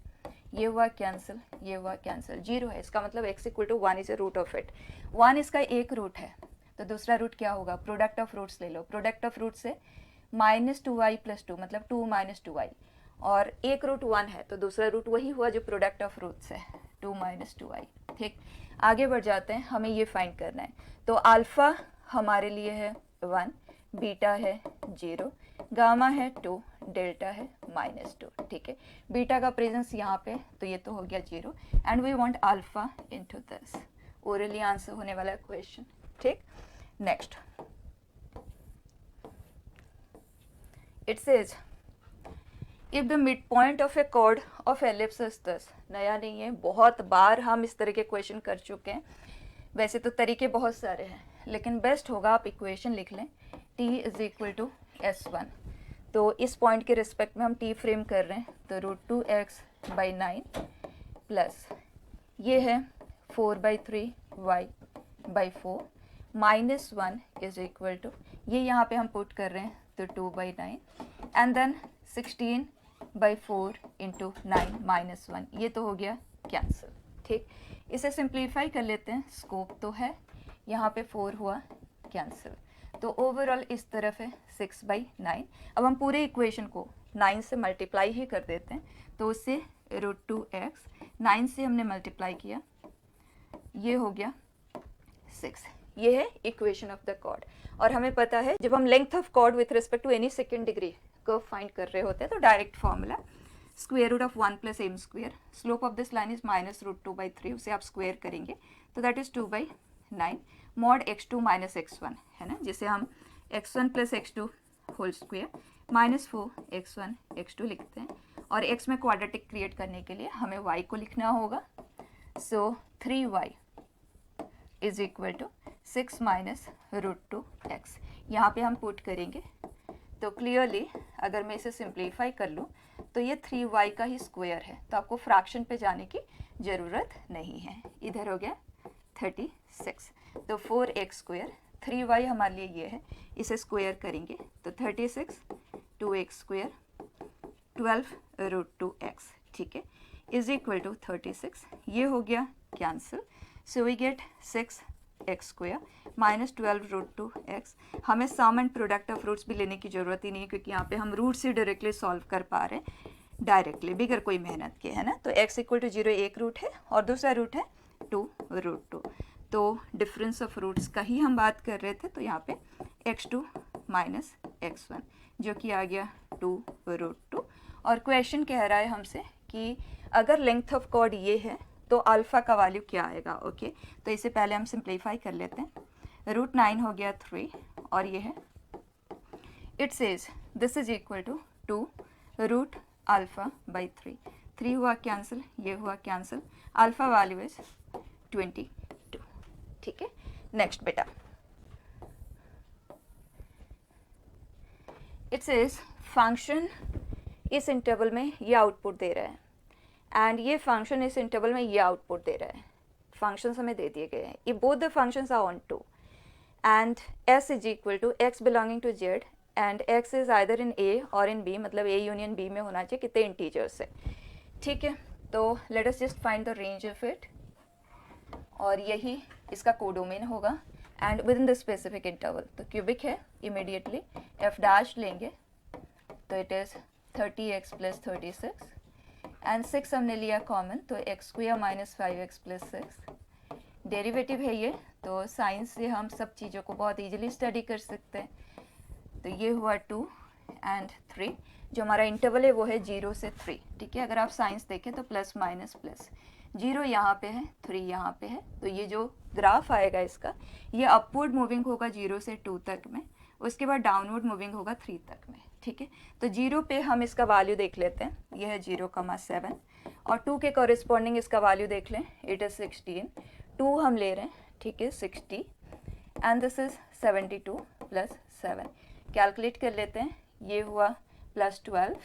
ये हुआ कैंसिल, ये हुआ कैंसिल, 0 है. इसका मतलब x = 1 is a root of it. 1 इसका एक रूट है, तो दूसरा रूट क्या होगा, प्रोडक्ट ऑफ रूट्स ले लो. प्रोडक्ट ऑफ रूट से -2i + 2 मतलब 2 - 2i, और एक रूट 1 है तो दूसरा रूट वही हुआ जो प्रोडक्ट ऑफ रूट्स है, 2 - 2i. ठीक, आगे बढ़ जाते हैं, हमें ये फाइंड करना है. तो अल्फ़ा हमारे लिए है 1, बीटा है 0, गामा है 2, डेल्टा है -2. ठीक है, बीटा का प्रेजेंस यहाँ पे, तो ये तो हो गया 0, and we want alpha into this. Orally answer होने वाला क्वेश्चन. ठीक, next, it says if the mid point of a chord of ellipse is this. नया नहीं है, बहुत बार हम इस तरह के क्वेश्चन कर चुके हैं. वैसे तो तरीके बहुत सारे हैं, लेकिन बेस्ट होगा आप इक्वेशन लिख लें, t = s1. तो इस पॉइंट के रिस्पेक्ट में हम t फ्रेम कर रहे हैं, तो √2x/9 प्लस ये है 4/3y/4 -1 = ये यहाँ पे हम पुट कर रहे हैं, तो 2/9 एंड देन 16/4 × 9 - 1, ये तो हो गया कैंसिल. ठीक, इसे सिंप्लीफाई कर लेते हैं, स्कोप तो है, यहाँ पे 4 हुआ कैंसिल, तो ओवरऑल इस तरफ है 6/9. अब हम पूरे इक्वेशन को 9 से मल्टीप्लाई ही कर देते हैं, तो उससे √2x 9 से हमने मल्टीप्लाई किया, ये हो गया 6. ये है इक्वेशन ऑफ द कॉर्ड. और हमें पता है जब हम length of chord with respect to any second degree curve find कर रहे होते हैं, तो direct formula √1 + m². Slope of this line is -√2/3, उसे आप स्क्वेयर करेंगे तो that is 2/9 mod x2 - x1 है ना, जिसे हम x1 + x2 whole square -4x1 x2 लिखते हैं. और x में क्वाड्रेटिक क्रिएट करने के लिए हमें y को लिखना होगा, सो 3y = 6 - √2x. यहाँ पे हम पुट करेंगे, तो क्लियरली अगर मैं इसे सिंप्लीफाई कर लूँ तो ये 3y का ही स्क्वायर है, तो आपको फ्रैक्शन पे जाने की ज़रूरत नहीं है. इधर हो गया 36, तो 4x², 3y हमारे लिए ये है, इसे स्क्वायर करेंगे तो 36 2x², 12 √2x. ठीक है, = 36. ये हो गया cancel, so we get 6x² -12 √2x. हमें सम एंड प्रोडक्ट ऑफ रूट्स भी लेने की ज़रूरत ही नहीं है, क्योंकि यहाँ पे हम रूट से डायरेक्टली सॉल्व कर पा रहे हैं डायरेक्टली बिगर कोई मेहनत के, है ना. तो x = 0 एक रूट है और दूसरा रूट है 2 √2. तो डिफरेंस ऑफ रूट्स का ही हम बात कर रहे थे, तो यहाँ पे x2 - x1 जो कि आ गया 2 √2. और क्वेश्चन कह रहा है हमसे कि अगर लेंथ ऑफ कॉर्ड ये है तो अल्फ़ा का वैल्यू क्या आएगा. ओके, तो इसे पहले हम सिंप्लीफाई कर लेते हैं. √9 हो गया 3, और ये है, it says this is equal to 2 √α/3. 3 हुआ कैंसिल, ये हुआ कैंसिल, अल्फ़ा वैल्यू इज 22. ठीक है, नेक्स्ट बेटा, इट सेज फंक्शन इस इंटरवल में ये आउटपुट दे रहा है, एंड ये फंक्शन इस इंटरवल में ये आउटपुट दे रहा है. फंक्शंस हमें दे दिए गए हैं, ये both the functions are on 2, and s = x belonging to z, and x is either in a और इन b, मतलब a यूनियन b में होना चाहिए कितने इंटीजर्स से. ठीक है, तो let us just find the range of it, और यही इसका कोडोमेन होगा, and with in the specific interval. तो क्यूबिक है, इमीडिएटली f' लेंगे तो इट इज़ 30x + 36, एंड 6 हमने लिया कॉमन, तो x² - 5x + 6. डेरिवेटिव है ये, तो साइंस से हम सब चीज़ों को बहुत इजीली स्टडी कर सकते हैं। तो ये हुआ 2 एंड 3, जो हमारा इंटरवल है वो है 0 से 3, ठीक है। अगर आप साइंस देखें तो प्लस माइनस प्लस, 0 यहाँ पे है, 3 यहाँ पे है, तो ये जो ग्राफ आएगा इसका, ये अपवर्ड मूविंग होगा 0 से 2 तक में, उसके बाद डाउनवर्ड मूविंग होगा 3 तक में, ठीक है। तो 0 पे हम इसका वैल्यू देख लेते हैं, ये है 0,7, और 2 के कॉरेस्पॉन्डिंग इसका वैल्यू देख लें, इट इज़ 16, 2 हम ले रहे हैं, ठीक है, 60, and this is 72 plus 7, calculate कर लेते हैं, ये हुआ plus 12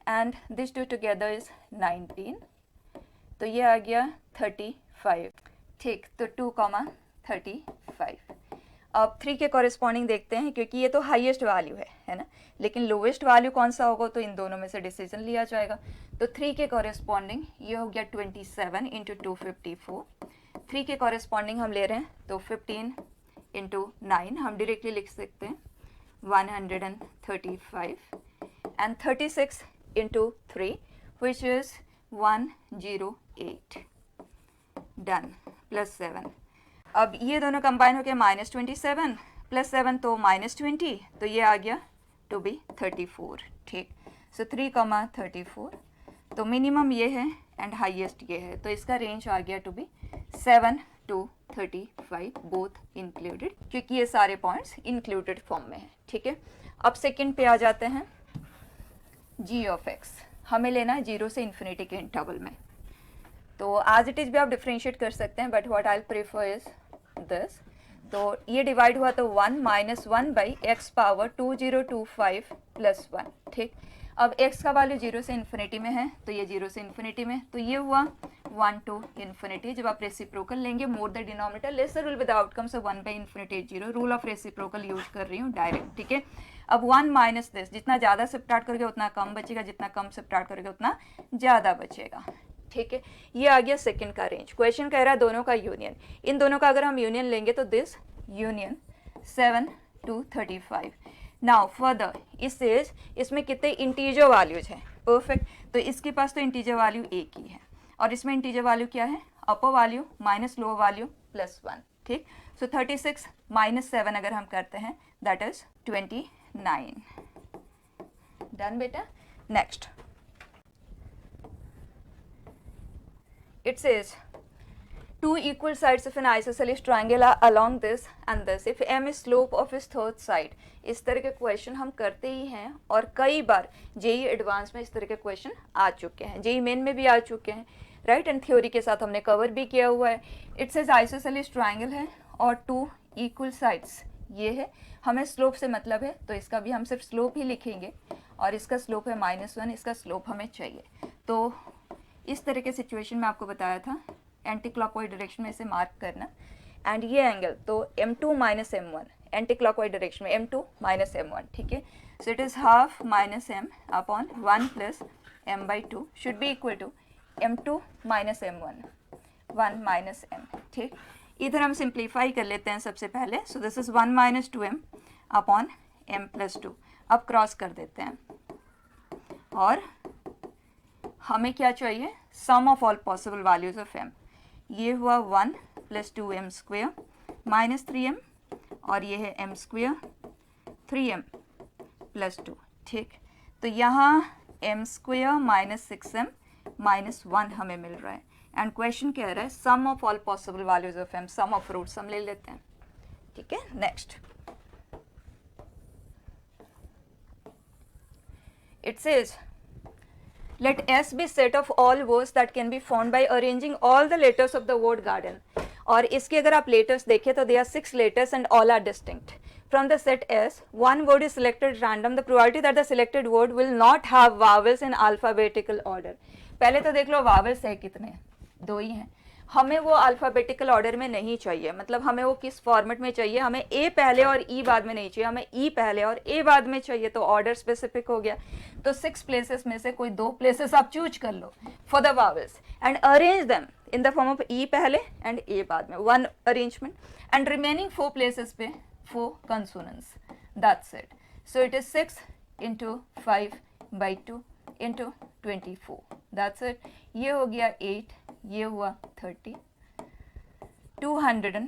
and this to together is 19, तो ये आ गया 35, ठीक। तो 2,35। अब 3 के कॉरेस्पॉन्डिंग देखते हैं, क्योंकि ये तो हाईएस्ट वैल्यू है ना, लेकिन लोवेस्ट वैल्यू कौन सा होगा तो इन दोनों में से डिसीजन लिया जाएगा। तो 3 के कॉरेस्पॉन्डिंग ये हो गया 27 इंटू 254, 3 के कॉरेस्पॉन्डिंग हम ले रहे हैं तो 15 इंटू 9 हम डायरेक्टली लिख सकते हैं 135, and 36 into 3 which is 108, done, plus 7। अब ये दोनों कंबाइन हो गया -27 प्लस 7 तो -20, तो ये आ गया टू बी 34, ठीक। सो 3,34, तो मिनिमम ये है एंड हाईएस्ट ये है, तो इसका रेंज आ गया to be 7 to 35 both included, क्योंकि ये सारे पॉइंट्स इंक्लूडेड फॉर्म में है, ठीक है। अब सेकंड पे आ जाते हैं, g ऑफ x हमें लेना है 0 से इन्फिनिटी के इंटरवल में। तो एज इट इज़ भी आप डिफ्रेंशिएट कर सकते हैं, but what I prefer is this. तो ये डिवाइड हुआ तो 1 - 1 बाई एक्स पावर 2025 प्लस 1, ठीक। अब x का वैल्यू 0 से इन्फिनिटी में है, तो ये 0 से इन्फिनिटी में, तो ये हुआ 1 to इन्फिनिटी। जब आप रेसिप्रोकल लेंगे, more the denominator less the rule with outcome, so 1 by infinity 0, rule of reciprocal use कर रही हूँ डायरेक्ट, ठीक है। अब 1 माइनस दिस, जितना ज़्यादा सब्ट्रैक्ट करोगे उतना कम बचेगा, जितना कम सब्ट्रैक्ट करोगे उतना ज़्यादा बचेगा, ठीक है। ये आ गया सेकंड का रेंज। क्वेश्चन कह रहा है दोनों का यूनियन, इन दोनों का अगर हम यूनियन लेंगे तो this union 7 to 35। Now further इसमें कितने इंटीजर वैल्यूज हैं, परफेक्ट। तो इसके पास तो इंटीजर वैल्यू एक ही है, और इसमें इंटीजर वैल्यू क्या है, अपर value minus lower value plus 1, ठीक। सो 36 - 7 अगर हम करते हैं दैट इज 29, डन बेटा। Next it says 2 equal sides of an isosceles triangle are along this and this if m is slope of its third side। इस तरह के क्वेश्चन हम करते ही हैं, और कई बार जेई एडवांस में इस तरह के क्वेश्चन आ चुके हैं, जेई मेन में भी आ चुके हैं, राइट, एंड थ्योरी के साथ हमने कवर भी किया हुआ है। इट सेज आइसोसेलेस ट्राइंगल है और 2 इक्वल साइड्स ये है, हमें स्लोप से मतलब है, तो इसका भी हम सिर्फ स्लोप ही लिखेंगे, और इसका स्लोप है -1, इसका स्लोप हमें चाहिए। तो इस तरह के सिचुएशन में आपको बताया था एंटी क्लॉकवाइज डायरेक्शन में इसे मार्क करना, एंड ये एंगल तो m2 - m1 anti clockwise direction में m2 - m1, ठीक है। So it is half minus m upon 1 plus m/2 should be equal to m2 - m1 1 minus m, ठीक। इधर हम सिंप्लीफाई कर लेते हैं सबसे पहले, so this is 1 - 2m upon m+2। अब क्रॉस कर देते हैं, और हमें क्या चाहिए, sum of all possible values of m। ये हुआ 1 + 2m स्क्वेयर माइनस 3m, और ये है m स्क्वेयर 3m + 2, ठीक। तो यहाँ m square minus 6m minus 1 हमें मिल रहा है, एंड क्वेश्चन कह रहा है सम of all possible values of m, some of roots हम ले लेते हैं, ठीक है। Next it says let S be set of all words that can be found by arranging all the letters of the word garden। और इसके अगर आप letters देखें तो they are 6 letters and all are distinct। From the set S, one word is selected at random, the probability that the selected word will not have vowels in alphabetical order। पहले तो देख लो vowels है कितने, 2 ही हैं, हमें वो alphabetical order में नहीं चाहिए, मतलब हमें वो किस फॉर्मेट में चाहिए, हमें ए पहले और ई बाद में नहीं चाहिए, हमें ई पहले और ए बाद में चाहिए, तो ऑर्डर स्पेसिफिक हो गया। तो 6 प्लेसेस में से कोई 2 प्लेसेस आप चूज कर लो for the vowels and arrange them in the form of E पहले एंड ए बाद में, 1 अरेंजमेंट, एंड रिमेनिंग 4 प्लेसेस पे 4 consonants, that's it. So it is 6 × 5/2 × 24, that's it. ये हो गया 8, ये हुआ 30, 200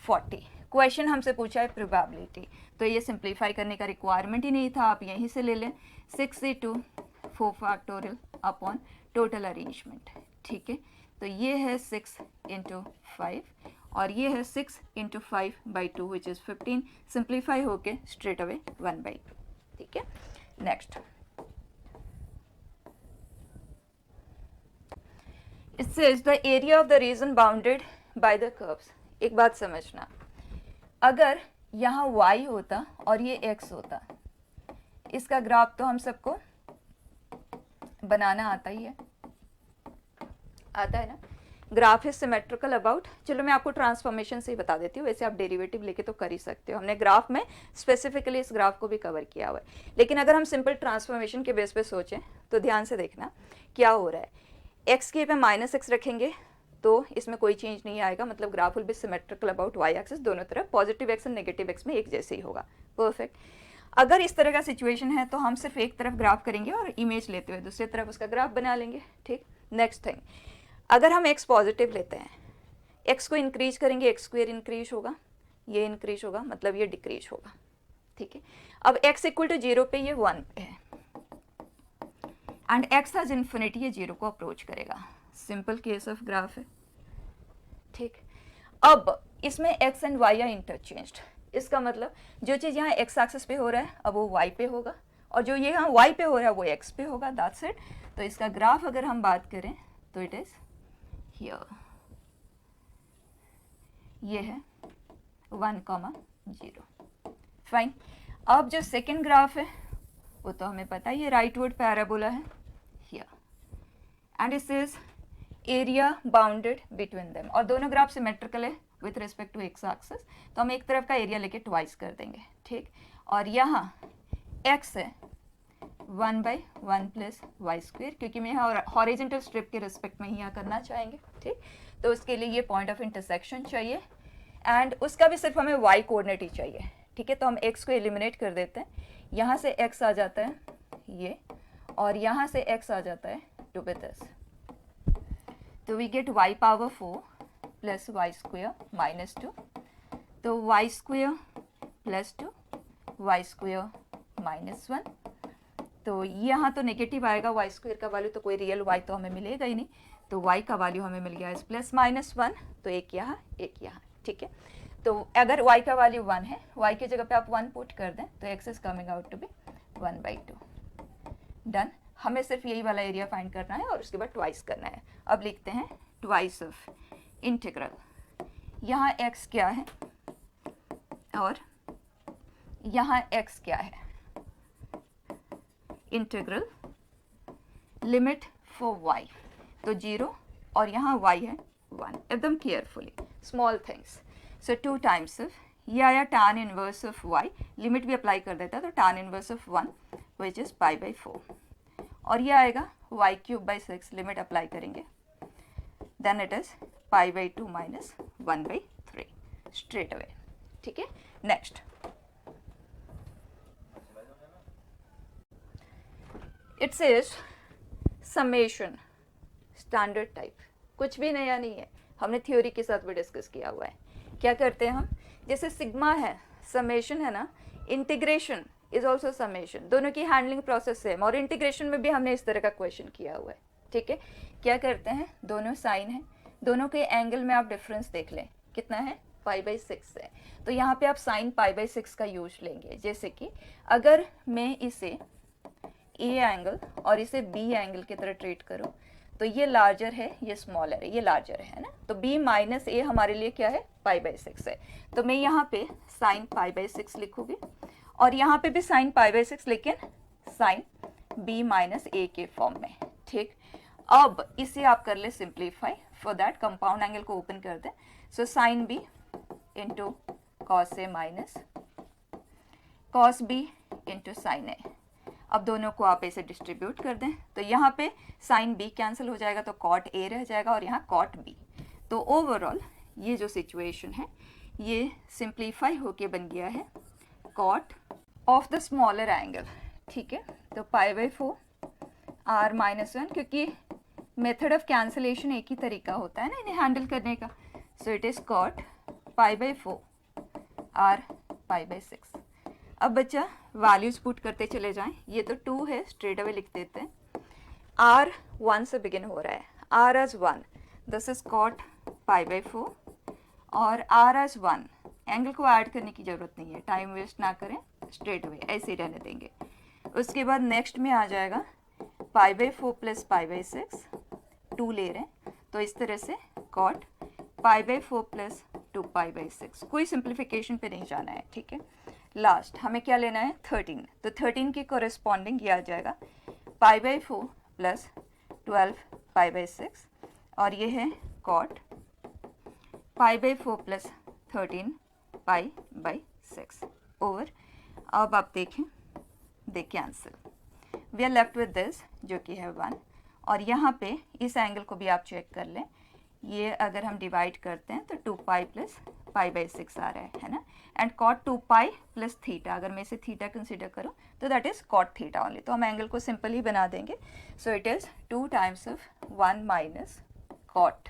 40। क्वेश्चन हमसे पूछा है प्रोबेबिलिटी, तो ये सिंप्लीफाई करने का रिक्वायरमेंट ही नहीं था, आप यहीं से ले लें 6 4 फैक्टोरियल अपॉन टोटल अरेंजमेंट। ठीक है, तो ये है 6 × 5 और ये है 6 × 5/2 विच इज़ 15। सिंप्लीफाई होके स्ट्रेट अवे 1/2। ठीक है, next it says the area of the reason bounded by the curves. एक बात समझना, अगर यहाँ y होता और ये x होता, इसका ग्राफ तो हम सबको बनाना आता ही है, आता है ना। ग्राफ इज सिमेट्रिकल अबाउट, चलो मैं आपको ट्रांसफॉर्मेशन से ही बता देती हूँ, वैसे आप डेरिवेटिव लेके तो कर ही सकते हो, हमने ग्राफ में स्पेसिफिकली इस ग्राफ को भी कवर किया हुआ है। लेकिन अगर हम सिंपल ट्रांसफॉर्मेशन के बेस पे सोचें तो ध्यान से देखना क्या हो रहा है। एक्स के पे -x रखेंगे तो इसमें कोई चेंज नहीं आएगा, मतलब graph will be symmetrical about y axis, दोनों तरफ पॉजिटिव x और नेगेटिव x में एक जैसे ही होगा। परफेक्ट। अगर इस तरह का सिचुएशन है तो हम सिर्फ एक तरफ ग्राफ करेंगे और इमेज लेते हुए दूसरी तरफ उसका ग्राफ बना लेंगे। ठीक, नेक्स्ट थिंग, अगर हम x पॉजिटिव लेते हैं, x को इंक्रीज करेंगे, x² इंक्रीज होगा, ये इंक्रीज होगा, मतलब ये डिक्रीज होगा। ठीक है, अब x = 0 पे ये 1 पे है एंड x एज इन्फिनिटी, ये 0 को अप्रोच करेगा। सिंपल केस ऑफ ग्राफ है। ठीक, अब इसमें x and y are interchanged, इसका मतलब जो चीज़ यहाँ x एक्सिस पे हो रहा है अब वो y पे होगा, और जो ये यहाँ y पे हो रहा है वो x पे होगा। That's it. तो इसका ग्राफ अगर हम बात करें तो इट इज हियर, ये है 1,0। फाइन। अब जो सेकेंड ग्राफ है वो तो हमें पता है, ये राइटवर्ड पैराबोला है here and it is area bounded between them, और दोनों ग्राफ सिमेट्रिकल है with respect to x axis, तो हम एक तरफ का एरिया लेके ट्वाइस कर देंगे। ठीक, और यहाँ x है 1/1 + y², क्योंकि मैं यहाँ हॉरिजॉन्टल स्ट्रिप के रिस्पेक्ट में ही यहाँ करना चाहेंगे। ठीक, तो उसके लिए ये पॉइंट ऑफ इंटरसेक्शन चाहिए एंड उसका भी सिर्फ हमें y कोऑर्डिनेट ही चाहिए। ठीक है, तो हम x को एलिमिनेट कर देते हैं, यहाँ से x आ जाता है ये, और यहाँ से x आ जाता है 2 with this, तो we get y power 4 + y² - 2, तो y² + 2 y² - 1, तो यहाँ तो नेगेटिव आएगा y² का वैल्यू, तो कोई रियल y तो हमें मिलेगा ही नहीं, तो y का वैल्यू हमें मिल गया इस +-1, तो एक यहाँ एक यहाँ। ठीक है, तो अगर y का वैल्यू 1 है, y की जगह पे आप 1 पुट कर दें तो x is coming out to be 1/2। Done, हमें सिर्फ यही वाला एरिया फाइंड करना है और उसके बाद ट्वाइस करना है। अब लिखते हैं ट्वाइस ऑफ इंटीग्रल, यहाँ x क्या है और यहाँ x क्या है, इंटीग्रल लिमिट फॉर y, तो 0 और यहाँ y है 1, एकदम carefully, small things. So 2 times of, ये आया tan inverse of y, limit भी अप्लाई कर देता है तो tan inverse of 1 which is π/4, और ये आएगा y³ / 6, लिमिट अप्लाई करेंगे, then it is π/2 - 1/3 straight away. ठीक है, next it says summation standard type, कुछ भी नया नहीं है, हमने थ्योरी के साथ भी डिस्कस किया हुआ है। क्या करते हैं हम, जैसे सिग्मा है, समेशन है ना, इंटीग्रेशन इज ऑल्सो समेशन, दोनों की हैंडलिंग प्रोसेस सेम, और इंटीग्रेशन में भी हमने इस तरह का क्वेश्चन किया हुआ है। ठीक है, क्या करते हैं, दोनों साइन है, दोनों के एंगल में आप डिफरेंस देख लें, कितना है π/6 है, तो यहाँ पे आप साइन π/6 का यूज लेंगे। जैसे कि अगर मैं इसे ए एंगल और इसे बी एंगल की तरह ट्रीट करूँ तो ये लार्जर है, ये स्मॉलर है, ये लार्जर है ना, तो b - a हमारे लिए क्या है, π/6 है, तो मैं यहाँ पे साइन π/6 लिखूँगी और यहाँ पे भी साइन π/6, लेकिन साइन b - a के फॉर्म में। ठीक, अब इसे आप कर ले simplify, for that compound angle को ओपन कर दें, so sine b into cos a minus cos b into sine a। अब दोनों को आप ऐसे डिस्ट्रीब्यूट कर दें तो यहाँ पे साइन b कैंसिल हो जाएगा तो कॉट a रह जाएगा और यहाँ कॉट b, तो ओवरऑल ये जो सिचुएशन है ये सिंप्लीफाई होके बन गया है cot of the smaller angle. ठीक है, तो π/4 r - 1, क्योंकि मेथड ऑफ कैंसिलेशन एक ही तरीका होता है ना इन्हें हैंडल करने का, so it is cot π/4 r π/6। अब बच्चा वैल्यूज पुट करते चले जाएं। ये तो 2 है, स्ट्रेट अवे लिख देते हैं। r 1 से बिगिन हो रहा है, r as 1, this is cot π/4 और r as 1, एंगल को ऐड करने की ज़रूरत नहीं है, टाइम वेस्ट ना करें, स्ट्रेट अवे ऐसे ही रहने देंगे। उसके बाद नेक्स्ट में आ जाएगा π/4 प्लस π/6, 2 ले रहे हैं तो इस तरह से cot π/4 प्लस 2π/6। कोई सिंप्लीफिकेशन पे नहीं जाना है, ठीक है। लास्ट हमें क्या लेना है, 13, तो 13 के कोरेस्पॉन्डिंग ये आ जाएगा π/4 प्लस 12π/6 और ये है cot π/4 प्लस 13π/6 ओवर। अब आप देखिए answer, we are left with this जो कि है 1, और यहाँ पे इस एंगल को भी आप चेक कर लें, ये अगर हम डिवाइड करते हैं तो 2π प्लस π/6 आ रहा है ना, एंड cot 2π प्लस थीटा, अगर मैं इसे थीटा कंसिडर करूँ तो that is cot theta only, तो हम एंगल को सिंपल ही बना देंगे। So it is 2 times of 1 minus cot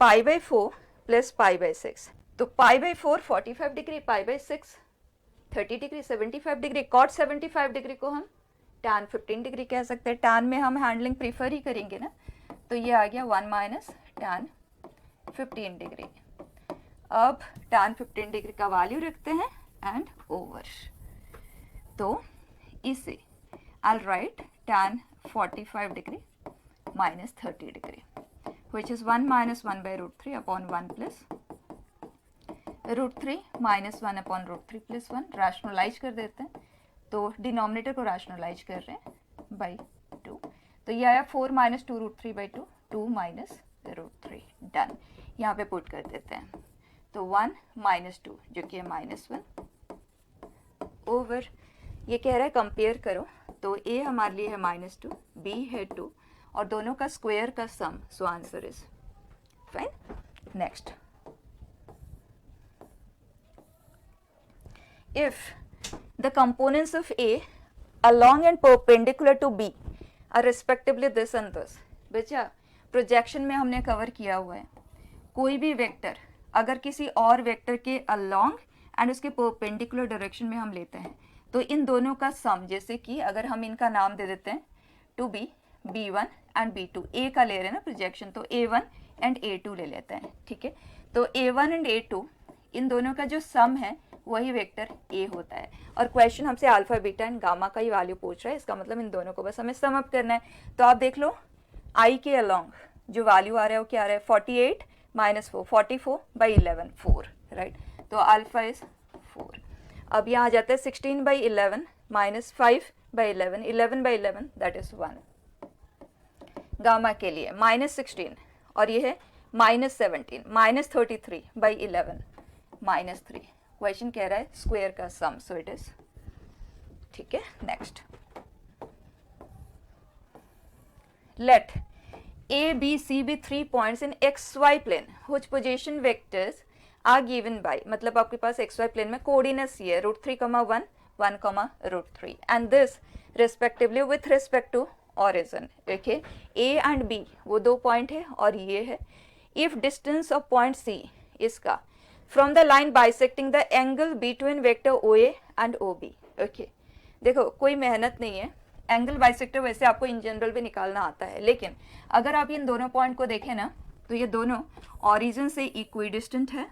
π/4 plus π/6, तो π/4 45 degree, π/6 30 degree, 75 degree, cot 75 degree को हम tan 15 डिग्री कह सकते हैं। tan में हम हैंडलिंग प्रीफर ही करेंगे ना, तो ये आ गया 1 माइनस tan 15 डिग्री। अब tan 15 डिग्री का वैल्यू रखते हैं एंड ओवर, तो इसे I write tan 45 degree minus 30 degree which is 1 minus 1/√3 upon 1 plus √3 minus 1 upon √3 plus 1, rationalise कर देते हैं, तो डिनोमिनेटर को रैशनलाइज कर रहे हैं बाई 2, तो ये आया 4 माइनस 2√3/2, 2 माइनस √3, डन। यहाँ पे पुट कर देते हैं, तो 1 माइनस 2 जो कि है -1 ओवर, ये कह रहा है कंपेयर करो, तो a हमारे लिए है -2, b है 2 और दोनों का स्क्वायर का sum, so answer is fine. Next, if the components of A along and perpendicular to B are respectively this and this, बच्चा प्रोजेक्शन में हमने कवर किया हुआ है, कोई भी वेक्टर अगर किसी और वेक्टर के along एंड उसके परपेंडिकुलर डायरेक्शन में हम लेते हैं तो इन दोनों का सम, जैसे कि अगर हम इनका नाम दे देते हैं to be B1 and B2, A का ले रहे हैं ना प्रोजेक्शन, तो A1 एंड A2 ले लेते हैं, ठीक है। तो A1 एंड A2 इन दोनों का जो सम है वही वेक्टर A होता है, और क्वेश्चन हमसे अल्फा बीटा एंड गामा का ही वैल्यू पूछ रहा है, इसका मतलब इन दोनों को बस हमें सम अप करना है। तो आप देख लो I के अलोंग जो वैल्यू आ रहा है वो क्या आ रहा है, 48 माइनस 4, 44/11, 4, राइट, तो अल्फा इज 4। अब यहाँ आ जाता है 16/11 माइनस 5/11, 11/11 दैट इज 1, गामा के लिए -16, और ये है -17, -33/11 -3, क्वेश्चन कह रहा है स्क्वायर का सम, सो इट इज, ठीक है। Next, let A, B, C be 3 points in XY plane whose position vectors are given by, मतलब आपके पास XY plane में कोऑर्डिनेट्स ये है √3, 1, 1, √3 and this respectively with respect to origin, देखिए A and B वो 2 point है और ये है। If distance of point C इसका from the line bisecting the angle between vector OA and OB, okay, देखो कोई मेहनत नहीं है, एंगल बाइसेक्टर वैसे आपको इन जनरल भी निकालना आता है, लेकिन अगर आप इन दोनों पॉइंट को देखें ना तो ये दोनों ओरिजिन से इक्वी डिस्टेंट है,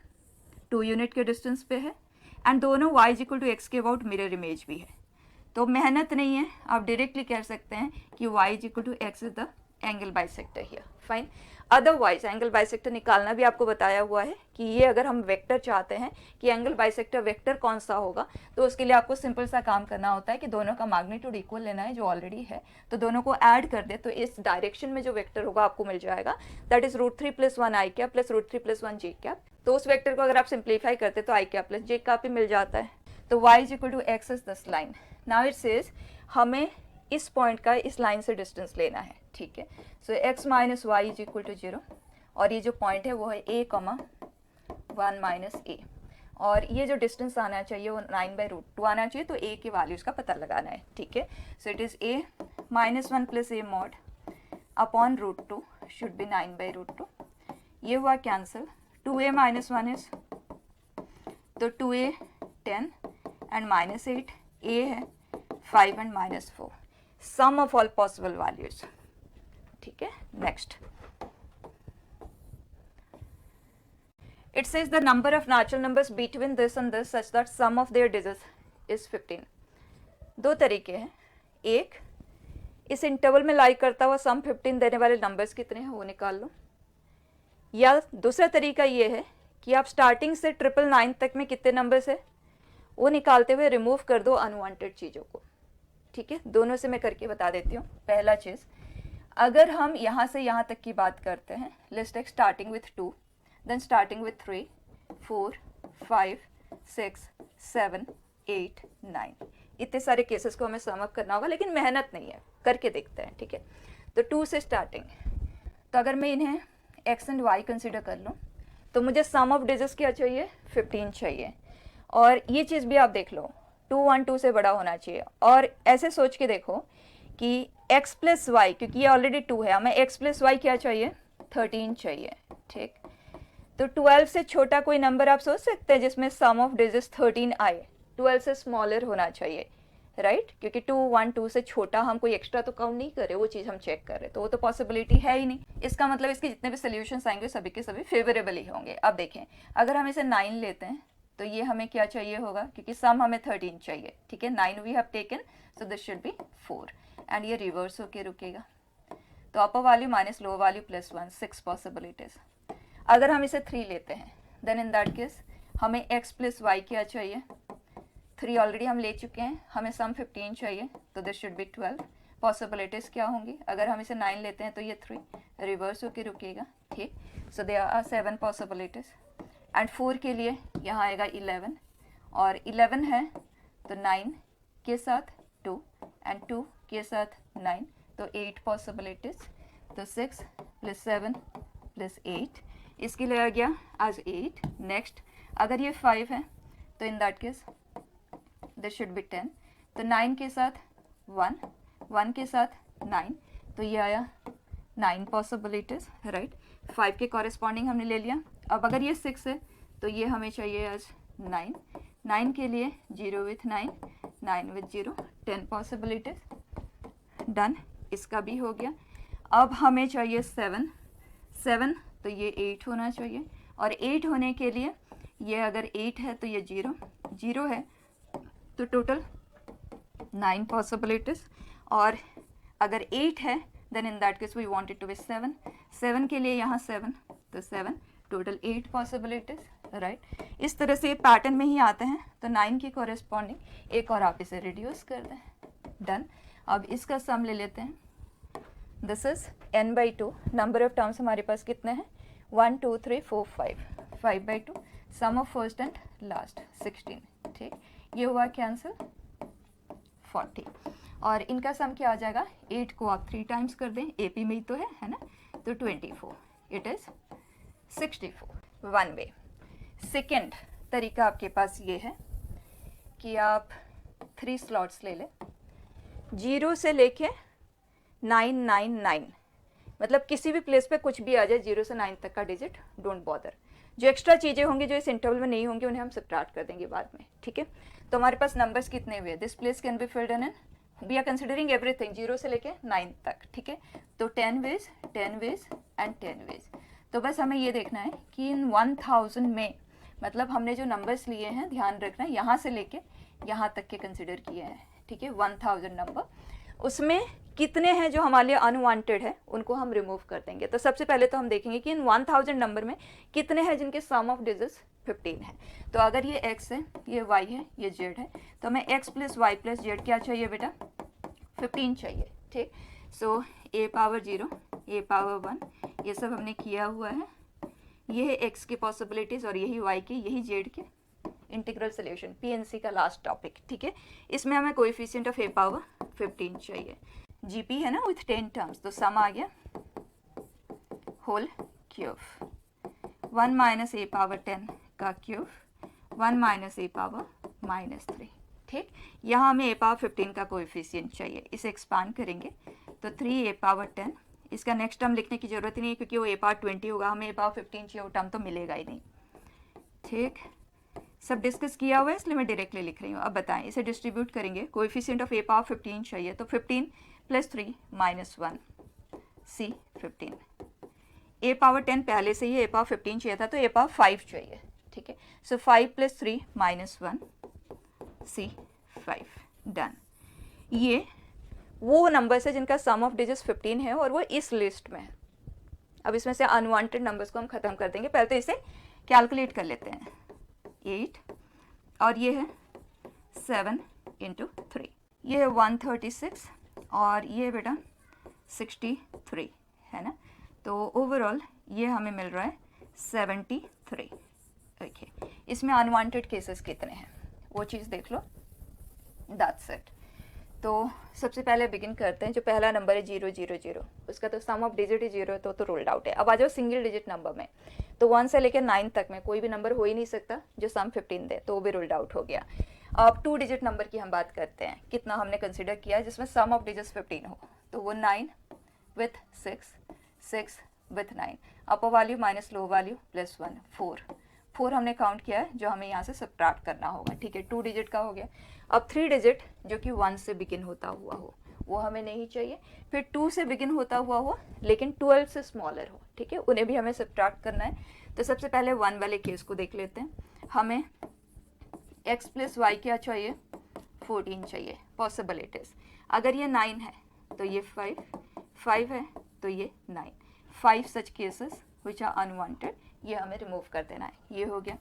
2 यूनिट के डिस्टेंस पे है, एंड दोनों y = x के अबाउट मिरर इमेज भी है, तो मेहनत नहीं है, आप डायरेक्टली कह सकते हैं कि y = x is the angle bisector here, fine. Otherwise angle bisector निकालना भी आपको बताया हुआ है कि ये अगर हम वेक्टर चाहते हैं कि एंगल बाइसेक्टर वेक्टर कौन सा होगा, तो उसके लिए आपको सिंपल सा काम करना होता है कि दोनों का मैग्नीट्यूड इक्वल लेना है जो ऑलरेडी है, तो दोनों को ऐड कर दे तो इस डायरेक्शन में जो वेक्टर होगा आपको मिल जाएगा, that is √3 + 1 i cap plus √3 + 1 j cap. तो उस वेक्टर को अगर आप सिंप्लीफाई करते तो i cap plus j cap ही मिल जाता है, तो y = x is this line. Now it says हमें इस पॉइंट का इस लाइन से डिस्टेंस लेना है, ठीक है। सो x - y = 0, और ये जो पॉइंट है वो है a, 1 - a, और ये जो डिस्टेंस आना चाहिए वो 9/√2 आना चाहिए, तो a की वैल्यूज़ का पता लगाना है, ठीक है। So it is a - 1 + a mod upon √2 should be 9/√2, ये हुआ कैंसिल, 2a - 1 इज तो 2a 10 एंड -8 a है 5 and -4, sum of all possible values. ठीक है, next it says the number of natural numbers between this and this such that sum of their digits is 15। दो तरीके हैं, एक इस interval में लाई करता हुआ सम 15 देने वाले नंबर्स कितने हैं वो निकाल लो, या दूसरा तरीका ये है कि आप स्टार्टिंग से 999 तक में कितने नंबर्स है वो निकालते हुए रिमूव कर दो अनवांटेड चीज़ों को। ठीक है, दोनों से मैं करके बता देती हूँ। पहला चीज़, अगर हम यहाँ से यहाँ तक की बात करते हैं, let's take starting with 2, then starting with 3, 4, 5, 6, 7, 8, 9, इतने सारे केसेस को हमें सम अप करना होगा, लेकिन मेहनत नहीं है, करके देखते हैं। ठीक है, तो 2 से स्टार्टिंग, तो अगर मैं इन्हें x एंड y कंसिडर कर लूँ तो मुझे सम ऑफ डिजिट्स क्या चाहिए, 15 चाहिए। और ये चीज़ भी आप देख लो, 2 1 2 से बड़ा होना चाहिए। और ऐसे सोच के देखो कि x प्लस वाई, क्योंकि ये ऑलरेडी 2 है, हमें x प्लस वाई क्या चाहिए, 13 चाहिए। ठीक, तो 12 से छोटा कोई नंबर आप सोच सकते हैं जिसमें सम ऑफ डिजिट्स 13 आए, 12 से स्मॉलर होना चाहिए, राइट क्योंकि 2 1 2 से छोटा हम कोई एक्स्ट्रा तो काउंट नहीं कर रहे, वो चीज़ हम चेक कर रहे, तो वो तो पॉसिबिलिटी है ही नहीं। इसका मतलब इसके जितने भी सोल्यूशंस आएंगे सभी के सभी फेवरेबल ही होंगे। अब देखें, अगर हम इसे 9 लेते हैं तो ये हमें क्या चाहिए होगा, क्योंकि सम हमें 13 चाहिए। ठीक है, 9 we have taken, so this should be 4, and ये रिवर्स होके रुकेगा, तो upper value minus lower value plus 1, 6 possibilities. अगर हम इसे 3 लेते हैं, देन इन दैट केस हमें x प्लस वाई क्या चाहिए, 3 ऑलरेडी हम ले चुके हैं, हमें सम 15 चाहिए, तो दिस शुड बी 12। पॉसिबिलिटीज़ क्या होंगी, अगर हम इसे 9 लेते हैं तो ये 3 रिवर्स होके रुकेगा। ठीक, so there are 7 possibilities. And 4 के लिए यहाँ आएगा 11, और 11 है तो 9 के साथ 2 एंड 2 के साथ 9, तो 8 पॉसिबिलिटीज़। तो 6 प्लस 7 प्लस 8, इसके लिए आ गया आज 8। नेक्स्ट, अगर ये 5 है तो इन that case this should B 10, तो 9 के साथ 1, 1 के साथ 9, तो ये आया 9 पॉसिबिलिटीज़, राइट। 5 के कॉरेस्पॉन्डिंग हमने ले लिया। अब अगर ये 6 है तो ये हमें चाहिए आज 9, 9 के लिए 0 विथ 9, 9 विथ 0, 10 पॉसिबिलिटीज़। डन, इसका भी हो गया। अब हमें चाहिए 7, 7 तो ये 8 होना चाहिए, और 8 होने के लिए ये अगर 8 है तो ये 0, 0 है, तो टोटल 9 पॉसिबिलिटीज़। और अगर 8 है then in that case we want it to be 7, 7 के लिए यहाँ 7, तो 7, टोटल 8 पॉसिबिलिटीज़, राइट। इस तरह से पैटर्न में ही आते हैं। तो 9 की कॉरेस्पॉन्डिंग एक और आप इसे रिड्यूस कर दें। डन, अब इसका सम ले लेते हैं। This is n/2, number of terms हमारे पास कितने हैं, 1 2 3 4 5, 5/2, sum of first and last 16। ठीक, ये हुआ कैंसिल 40, और इनका सम क्या आ जाएगा, 8 को आप 3 टाइम्स कर दें, AP में ही तो है ना, तो 24, it is 64, one way. Second तरीका आपके पास ये है कि आप 3 स्लॉट्स ले लें, 0 से लेके 999, मतलब किसी भी प्लेस पे कुछ भी आ जाए, 0 से 9 तक का डिजिट, डोंट बॉदर। जो एक्स्ट्रा चीज़ें होंगी जो इस इंटरवल में नहीं होंगी उन्हें हम सब्ट्रैक्ट कर देंगे बाद में। ठीक है, तो हमारे पास नंबर्स कितने हुए, this place can be filled in, we are considering everything 0 से लेके 9 तक। ठीक है, तो 10 वेज, 10 वेज एंड 10 वेज। तो बस हमें ये देखना है कि इन 1000 में, मतलब हमने जो नंबर्स लिए हैं, ध्यान रखना है यहाँ से लेके यहाँ तक के कंसिडर किए हैं। ठीक है, 1000 नंबर, उसमें कितने हैं जो हमारे लिए अनवांटेड है, उनको हम रिमूव कर देंगे। तो सबसे पहले तो हम देखेंगे कि इन 1000 नंबर में कितने हैं जिनके सम ऑफ डिजिट्स 15 है। तो अगर ये x है, ये y है, ये z है, तो हमें x plus y plus z क्या चाहिए बेटा, 15 चाहिए। ठीक, so a power 0, a power 1, ये सब हमने किया हुआ है। ये है x की पॉसिबिलिटीज़, और यही y की, यही z के। इंटीग्रल सोल्यूशन, PNC का लास्ट टॉपिक। ठीक है, इसमें हमें कोएफिशिएंट ऑफ a पावर 15 चाहिए। GP है ना विथ 10 टर्म्स, तो सम आ गया whole cube, 1 minus a power 10 का क्यूब, 1 माइनस a पावर -3। ठीक, यहाँ हमें a पावर 15 का कोएफिशिएंट चाहिए, इसे एक्सपांड करेंगे तो 3a पावर 10, इसका नेक्स्ट टर्म लिखने की ज़रूरत ही नहीं क्योंकि वो a पावर 20 होगा, हमें a पावर 15 चाहिए, वो टर्म तो मिलेगा ही नहीं। ठीक, सब डिस्कस किया हुआ है इसलिए मैं डायरेक्टली लिख रही हूँ। अब बताएं, इसे डिस्ट्रीब्यूट करेंगे, कोएफिशिएंट ऑफ ए पावर 15 चाहिए, तो 15 + 3 - 1 सी 15। ए पावर 10 पहले से ही ए पावर 15 चाहिए था, तो ए पावर 5 चाहिए, ठीक है। सो 5 + 3 - 1 सी 5, डन। ये वो नंबर्स है जिनका सम ऑफ डिजिट्स 15 है और वो इस लिस्ट में है। अब इसमें से अनवांटेड नंबर्स को हम ख़त्म कर देंगे, पहले तो इसे कैलकुलेट कर लेते हैं। 8 और ये है 7 × 3, ये है 136 और ये बेटा 63 है ना। तो ओवरऑल ये हमें मिल रहा है 73। ओके, इसमें अनवांटेड केसेस कितने हैं वो चीज़ देख लो, दैट्स इट। तो सबसे पहले बिगिन करते हैं, जो पहला नंबर है 0 0 0, उसका तो सम ऑफ डिजिट ही 0 है, तो रूल्ड आउट है। अब आ जाओ सिंगल डिजिट नंबर में, तो 1 से लेकर 9 तक में कोई भी नंबर हो ही नहीं सकता जो सम 15 दे, तो वो भी रूल्ड आउट हो गया। अब 2 डिजिट नंबर की हम बात करते हैं, कितना हमने कंसिडर किया जिसमें सम ऑफ डिजिट्स 15 हो, तो वो 9 with 6, 6 with 9, upper value minus low value +1, 4 हमने काउंट किया है जो हमें यहाँ से सब्ट्रैक्ट करना होगा, ठीक है। 2 डिजिट का हो गया। अब 3 डिजिट जो कि 1 से बिगिन होता हुआ हो वो हमें नहीं चाहिए, फिर 2 से बिगिन होता हुआ हो लेकिन 12 से स्मॉलर हो, ठीक है, उन्हें भी हमें सब्ट्रैक्ट करना है। तो सबसे पहले 1 वाले केस को देख लेते हैं। हमें x + y क्या चाहिए, 14 चाहिए, पॉसिबल इट इज़। अगर ये 9 है तो ये 5 है तो ये 9, 5 such cases which are unwanted, ये हमें रिमूव कर देना है, ये हो गया।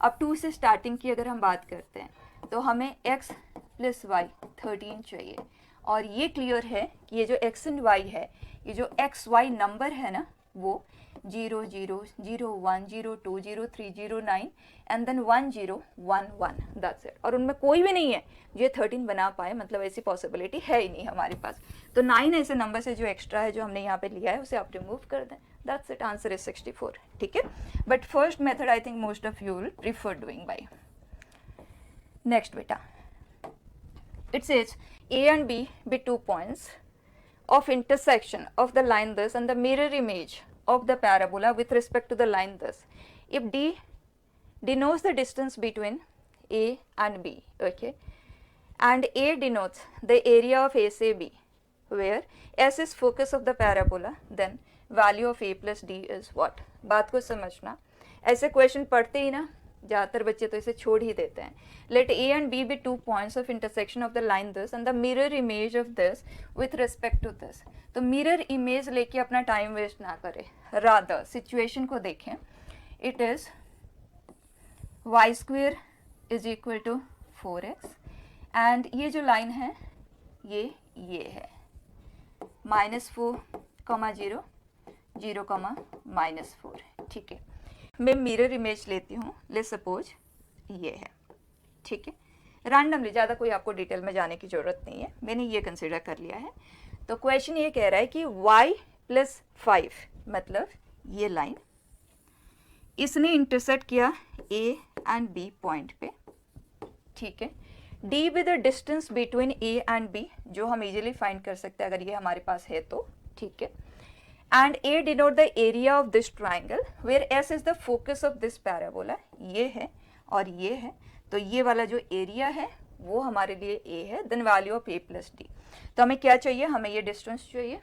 अब 2 से स्टार्टिंग की अगर हम बात करते हैं तो हमें x + y 13 चाहिए, और ये क्लियर है कि ये जो x एंड y है, ये जो x y नंबर है ना, वो 0 0 0 1 0 2 0 3 0 9 एंड देन 1 0 1 1, दैट्स इट। और उनमें कोई भी नहीं है जो ये 13 बना पाए, मतलब ऐसी पॉसिबिलिटी है ही नहीं हमारे पास। तो 9 ऐसे नंबर से जो एक्स्ट्रा है जो हमने यहाँ पे लिया है उसे आप रिमूव कर दें, दैट्स इट, आंसर इज 64, ठीक है। But first method I think most of you will prefer doing by. Next बेटा, it says A and B be 2 points of intersection of the line this and the mirror image of the parabola with respect to the line this. If D denotes the distance between A and B, okay, and A denotes the area of ACB, where S is focus of the parabola, then value of A plus D is what? बात को समझना, ऐसे question पढ़ते ही ना ज़्यादातर बच्चे तो इसे छोड़ ही देते हैं। Let A and B be 2 points of intersection of the line this and the mirror image of this with respect to this. तो मिरर इमेज लेके अपना टाइम वेस्ट ना करें, रादर सिचुएशन को देखें। It is y² = 4x and ये जो line है ये है -4, 0 0, -4, ठीक है। मैं मिरर इमेज लेती हूँ, ले सपोज ये है, ठीक है, रैंडमली, ज़्यादा कोई आपको डिटेल में जाने की ज़रूरत नहीं है, मैंने ये कंसिडर कर लिया है। तो क्वेश्चन ये कह रहा है कि y + 5 मतलब ये लाइन, इसने इंटरसेक्ट किया A एंड B पॉइंट पे, ठीक है। D with the distance between A and B जो हम इजीली फाइंड कर सकते हैं अगर ये हमारे पास है तो, ठीक है। And A denote the area of this triangle where S is the focus of this parabola, ये है और ये है, तो ये वाला जो एरिया है वो हमारे लिए A है, then value of A + D। तो हमें क्या चाहिए, हमें ये डिस्टेंस चाहिए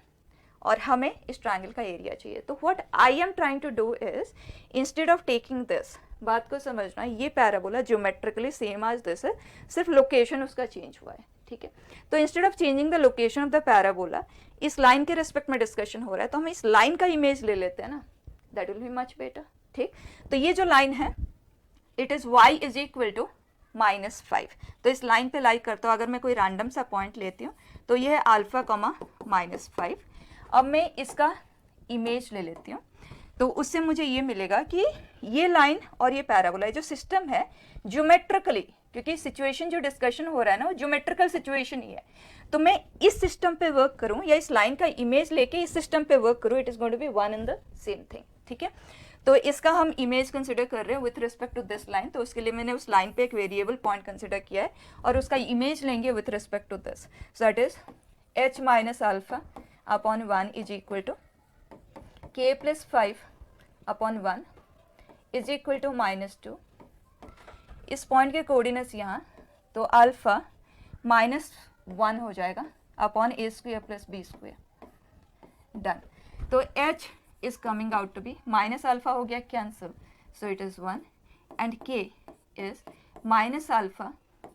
और हमें इस ट्राइंगल का एरिया चाहिए। तो what I am trying to do is, instead of taking this, बात को समझना, ये parabola geometrically same as this है, सिर्फ लोकेशन उसका चेंज हुआ है, ठीक है। तो instead of changing the location of the parabola, इस लाइन के रेस्पेक्ट में डिस्कशन हो रहा है तो हम इस लाइन का इमेज ले लेते हैं ना, that will be much better, ठीक। तो ये जो लाइन है इट इज़ y = -5, तो इस लाइन पे लाई करता हूँ। अगर मैं कोई रैंडम सा पॉइंट लेती हूँ तो ये है α, -5। अब मैं इसका इमेज ले लेती हूँ, तो उससे मुझे ये मिलेगा कि ये लाइन और ये पैराबोला जो सिस्टम है ज्योमेट्रिकली, क्योंकि सिचुएशन जो डिस्कशन हो रहा है ना वो ज्योमेट्रिकल सिचुएशन ही है, तो मैं इस सिस्टम पे वर्क करूं या इस लाइन का इमेज लेके इस सिस्टम पे वर्क करूं, it is going to be one and the same thing, ठीक है। तो इसका हम इमेज कंसिडर कर रहे हैं with respect to this line, तो उसके लिए मैंने उस लाइन पे एक वेरिएबल पॉइंट कंसिडर किया है और उसका इमेज लेंगे with respect to this, so that is h - α upon 1 = k + 5 upon 1 is equal to -2, इस पॉइंट के कोऑर्डिनेट्स यहाँ, तो अल्फ़ा -1 हो जाएगा upon a square plus b square, done. तो h is coming out to be minus alpha हो गया cancel, so it is 1 and k is minus alpha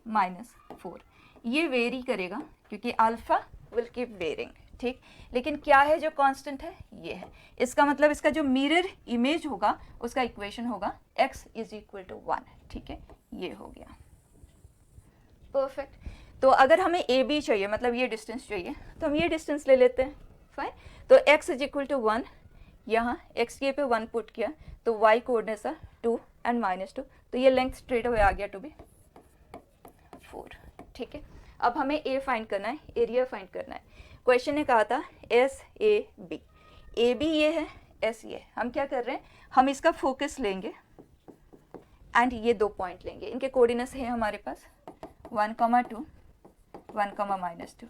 -4। ये वेरी करेगा क्योंकि अल्फ़ा विल कीप वेरिंग, ठीक। लेकिन क्या है जो कांस्टेंट है, ये है। इसका मतलब इसका जो मिरर इमेज होगा उसका इक्वेशन होगा x इज इक्वल टू 1, ठीक है, ये हो गया परफेक्ट। तो अगर हमें ए बी चाहिए, मतलब ये डिस्टेंस चाहिए, तो हम ये डिस्टेंस ले लेते हैं, फाइन। तो x इज इक्वल टू 1, यहाँ x के पे 1 पुट किया तो y कोऑर्डिनेट्स है 2 एंड -2, तो ये लेंथ स्ट्रेट अवे आ गया टू बी 4, ठीक है। अब हमें a फाइंड करना है, एरिया फाइंड करना है। क्वेश्चन ने कहा था एस ए बी ये है, एस ये है। हम क्या कर रहे हैं, हम इसका फोकस लेंगे एंड ये 2 पॉइंट लेंगे, इनके कोऑर्डिनेट्स है हमारे पास 1,2 1,-2,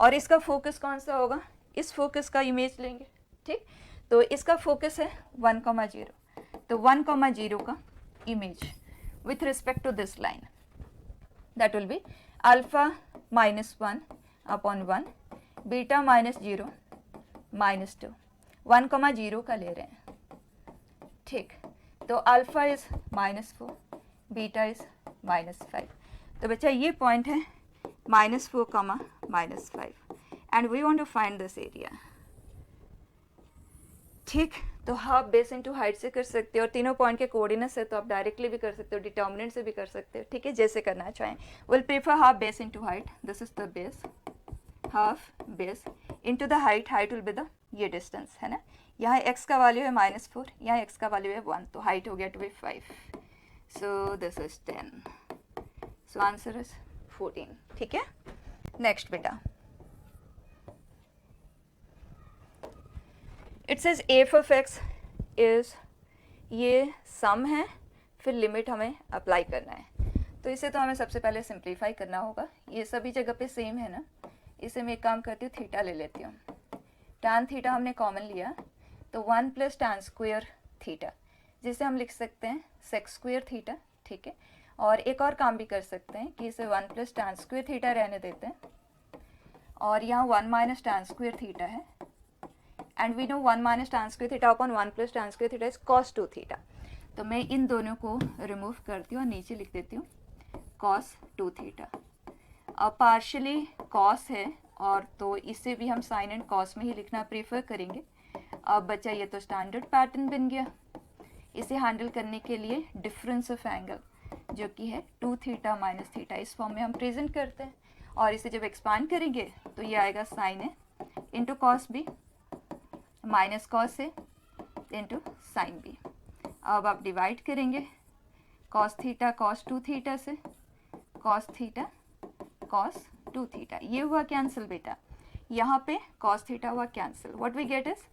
और इसका फोकस कौन सा होगा, इस फोकस का इमेज लेंगे, ठीक। तो इसका फोकस है 1,0, तो 1,0 का image with respect to this line that will be alpha -1 upon 1 beta -0 -2, 1,0 का ले रहे हैं, ठीक। तो अल्फा इज -4, बीटा इज -5। तो बच्चा ये पॉइंट है -4, -5 and we want to find this area, ठीक। तो हाफ बेस इनटू हाइट से कर सकते हो, और तीनों पॉइंट के कोऑर्डिनेट्स है तो आप डायरेक्टली भी कर सकते हो, डिटर्मिनेंट से भी कर सकते हो, ठीक है, जैसे करना चाहें। Will prefer half base into height, this is the base, half base into the height, height will be the ये डिस्टेंस है ना, यहाँ x का वैल्यू है -4, यहाँ x का वैल्यू है 1, तो हाइट हो गया to be 5, so this is 10, so answer is 14, ठीक है। नेक्स्ट बेटा, it says F of x is, ये सम है, फिर लिमिट हमें अप्लाई करना है। तो इसे तो हमें सबसे पहले सिंप्लीफाई करना होगा, ये सभी जगह पे सेम है ना, इसे मैं एक काम करती हूँ, थीटा ले लेती हूँ, tan थीटा हमने कॉमन लिया, तो 1 + tan स्क्वायर थीटा, जिसे हम लिख सकते हैं sec स्क्वायर थीटा, ठीक है। और एक और काम भी कर सकते हैं कि इसे 1 + tan स्क्वायर थीटा रहने देते हैं, और यहाँ 1 - tan स्क्वायर थीटा है, and we know 1 - tan square theta upon 1 + tan square theta is cos 2 theta. तो मैं इन दोनों को रिमूव करती हूँ और नीचे लिख देती हूँ cos 2 थीटा। अब पार्शली cos है, और तो इसे भी हम साइन एंड cos में ही लिखना प्रेफर करेंगे। अब बच्चा ये तो स्टैंडर्ड पैटर्न बन गया, इसे हैंडल करने के लिए डिफरेंस ऑफ एंगल जो कि है 2 थीटा - थीटा, इस फॉर्म में हम प्रेजेंट करते हैं, और इसे जब एक्सपांड करेंगे तो ये आएगा sine a into cos b minus cos a into sine b. अब आप डिवाइड करेंगे कॉस थीटा कॉस 2 थीटा से, कॉस थीटा कॉस 2 थीटा, ये हुआ कैंसिल बेटा, यहाँ पे कॉस थीटा हुआ cancel, what we get is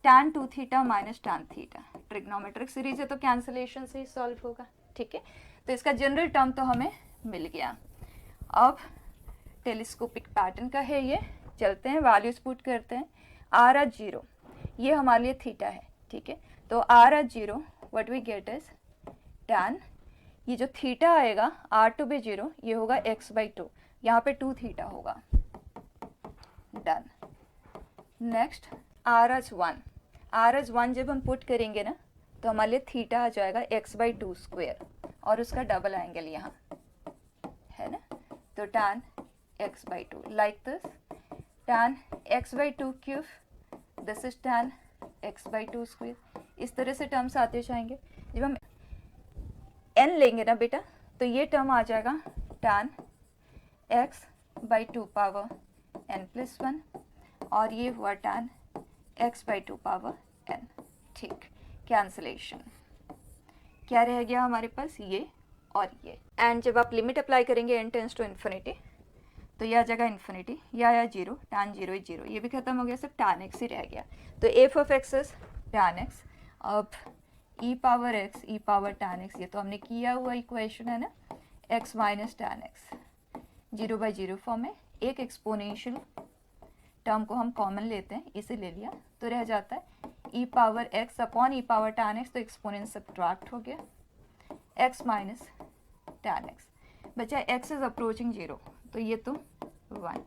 tan 2 theta minus tan theta. Trigonometric series है तो कैंसिलेशन से ही सॉल्व होगा, ठीक है। तो इसका जनरल टर्म तो हमें मिल गया। अब टेलीस्कोपिक पैटर्न का है ये, चलते हैं वैल्यूज पुट करते हैं। r at 0 ये हमारे लिए थीटा है, ठीक है। तो r at 0 what we get is tan, ये जो थीटा आएगा r to be 0 ये होगा x/2, यहाँ पे 2 थीटा होगा, done. Next r at 1, r at 1 जब हम पुट करेंगे ना तो हमारे लिए थीटा आ जाएगा x/2 स्क्वायर, और उसका डबल एंगल यहाँ है ना, तो tan x/2 like this, tan x/2 cube, this is tan x/2 square, इस तरह से टर्म्स आते जाएंगे। जब हम n लेंगे ना बेटा तो ये टर्म आ जाएगा tan x/2 पावर n+1, और ये हुआ tan x/2 पावर n, ठीक। कैंसलेशन क्या रह गया हमारे पास, ये और ये, एंड जब आप लिमिट अप्लाई करेंगे n टेंस टू इन्फिनिटी तो यह आ जाएगा इन्फिनिटी, या 0, tan 0 is 0, ये भी खत्म हो गया, सिर्फ tan x ही रह गया। तो f of x is tan x। अब e power x e power tan x, ये तो हमने किया हुआ इक्वेशन है ना, x minus tan x 0/0 form में, एक एक्सपोनेंशियल टर्म को हम कॉमन लेते हैं, इसे ले लिया तो रह जाता है e power x upon e power tan x, तो एक्सपोनेंट सब्ट्रैक्ट हो गया, x माइनस tan x। बचा x इज अप्रोचिंग 0, तो ये तो 1,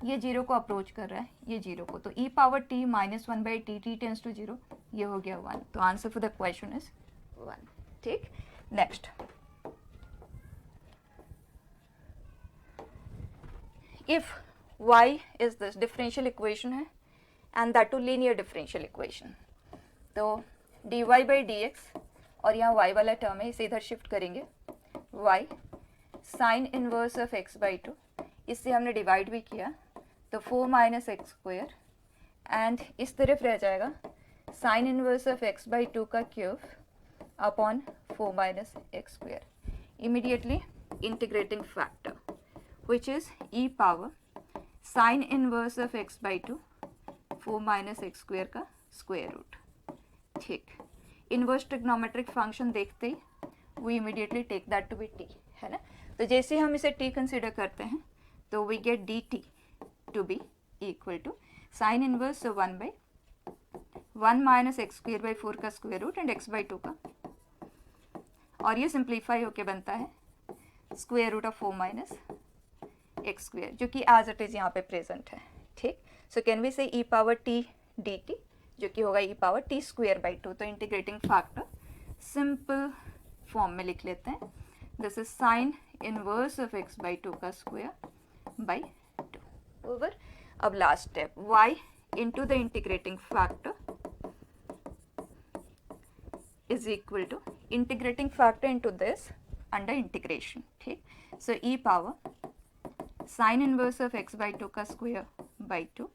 ये 0 को अप्रोच कर रहा है, ये 0 को, तो e power t minus 1 by T, t tends to 0, ये हो गया 1। तो answer for the question is 1। ठीक, next, if y is this differential equation है and that to linear differential equation, तो dy बाई डी एक्स, और यहाँ y वाला टर्म है, इसे इधर शिफ्ट करेंगे, y sign inverse of x by 2, इससे हमने डिवाइड भी किया, तो 4 माइनस एक्स स्क्वेयर, एंड इस तरफ रह जाएगा sign inverse of x by 2 का cube upon 4 minus x square, immediately integrating factor which is e power sin inverse of x by 2 4 minus x square का square root। ठीक, inverse trigonometric function देखते ही we immediately take that to be t, है ना। तो जैसे हम इसे t consider करते हैं तो we get dt to be equal to sin inverse of 1 by 1 minus x square by 4 का square root and x by 2 का, और ये सिंप्लीफाई होके बनता है square root of 4 minus x square, जो कि एज इट इज़ यहाँ पे प्रेजेंट है। ठीक, सो कैन वी से ई पावर टी डी टी, जो कि होगा ई पावर टी स्क्वेयर बाई 2। तो इंटीग्रेटिंग फैक्टर सिंपल फॉर्म में लिख लेते हैं, this is sine inverse of x by 2 का स्क्वेयर बाई 2 ओवर। अब last step, y into the integrating factor is equal to integrating factor into this under integration. ठीक, so e power sine inverse of x by 2 का square by 2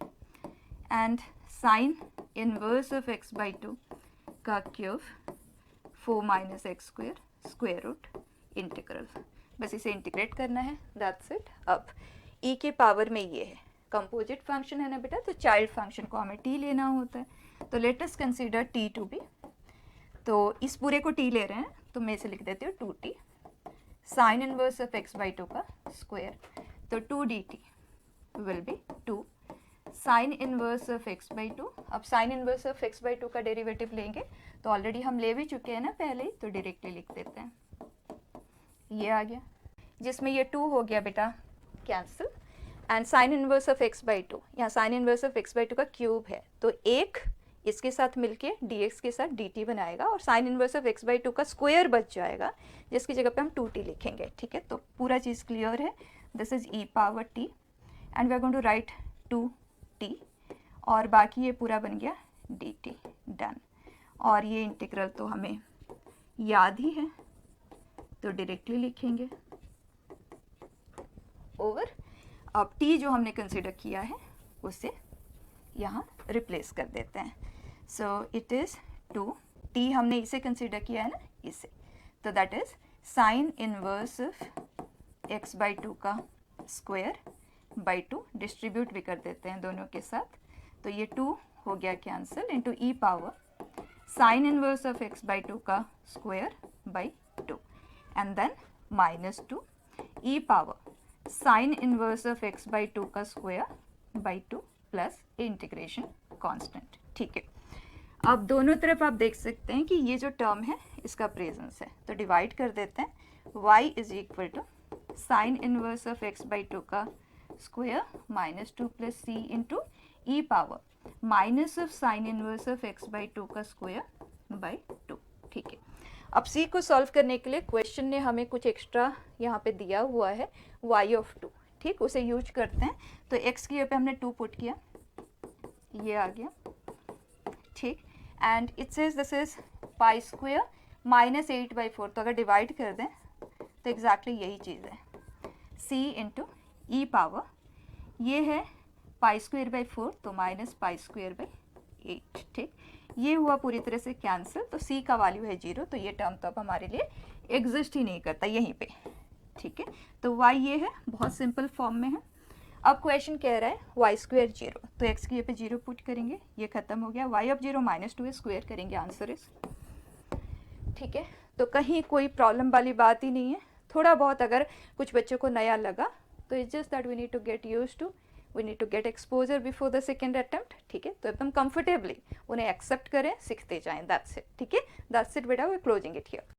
and sine inverse of x by 2 का cube 4 minus x square square root integral. बस इसे integrate करना है, that's it. अब e के power में ये है, कंपोजिट फंक्शन है ना बेटा, तो चाइल्ड फंक्शन को हमें t लेना होता है, तो let us consider t to be, तो इस पूरे को t ले रहे हैं, तो मैं इसे लिख देती हूँ 2t sign inverse of x by 2 का स्क्वेयर, तो 2 dt will be 2 sign inverse of x by 2। अब sign inverse of x by 2 का डेरिवेटिव लेंगे, तो ऑलरेडी हम ले भी चुके हैं ना पहले ही, तो डायरेक्टली लिख देते हैं, ये आ गया, जिसमें ये 2 हो गया बेटा cancel, and sine inverse of x by 2, यहाँ sign inverse of x by 2 का क्यूब है, तो एक इसके साथ मिलके dx के साथ dt बनाएगा, और sign inverse of x by 2 का स्क्वायर बच जाएगा, जिसकी जगह पे हम 2t लिखेंगे। ठीक है, तो पूरा चीज़ क्लियर है, this is e power t and we are going to write 2t, और बाकी ये पूरा बन गया dt, डन। और ये इंटीग्रल तो हमें याद ही है, तो डायरेक्टली लिखेंगे ओवर। अब t जो हमने कंसिडर किया है उसे यहाँ रिप्लेस कर देते हैं, सो इट इज़ 2, t हमने इसे कंसिडर किया है ना, इसे, तो that is sine inverse of x by 2 का स्क्वायर बाई 2, डिस्ट्रीब्यूट भी कर देते हैं दोनों के साथ, तो ये 2 हो गया cancel, into e power sine inverse of x by 2 का square by 2, and then minus 2 e power sine inverse of x by 2 का square by 2 plus integration constant. ठीक है, अब दोनों तरफ आप देख सकते हैं कि ये जो टर्म है इसका प्रेजेंस है, तो डिवाइड कर देते हैं, y is equal to sine inverse of x by 2 का square minus 2 plus C into e power minus of sine inverse of x by 2 का स्क्वायर बाई 2। ठीक है, अब c को सॉल्व करने के लिए क्वेश्चन ने हमें कुछ एक्स्ट्रा यहाँ पे दिया हुआ है, y ऑफ 2। ठीक, उसे यूज करते हैं, तो x की जगह पे हमने 2 पुट किया, ये आ गया। ठीक, and it says this is pi square minus 8/4, तो अगर डिवाइड कर दें तो एग्जैक्टली यही चीज़ है, c इंटू ई पावर, ये है पाई स्क्वायर बाई 4, तो माइनस पाई स्क्वायर बाई 8। ठीक, ये हुआ पूरी तरह से कैंसिल, तो c का वैल्यू है 0, तो ये टर्म तो अब हमारे लिए एग्जिस्ट ही नहीं करता यहीं पे। ठीक है, तो y ये है, बहुत सिंपल फॉर्म में है। अब क्वेश्चन कह रहा है वाई स्क्वेयर 0, तो x की जगह पे 0 पुट करेंगे, ये खत्म हो गया, y ऑफ 0 माइनस 2 स्क्वेयर करेंगे, आंसर इज। ठीक है, तो कहीं कोई प्रॉब्लम वाली बात ही नहीं है। थोड़ा बहुत अगर कुछ बच्चों को नया लगा तो it's just that we need to get used to, we need to get exposure before the second attempt. ठीक है, तो एकदम कंफर्टेबली उन्हें एक्सेप्ट करें, सीखते जाएं, दैट्स इट। ठीक है, दैट्स इट बेटा, वी क्लोजिंग इट हियर।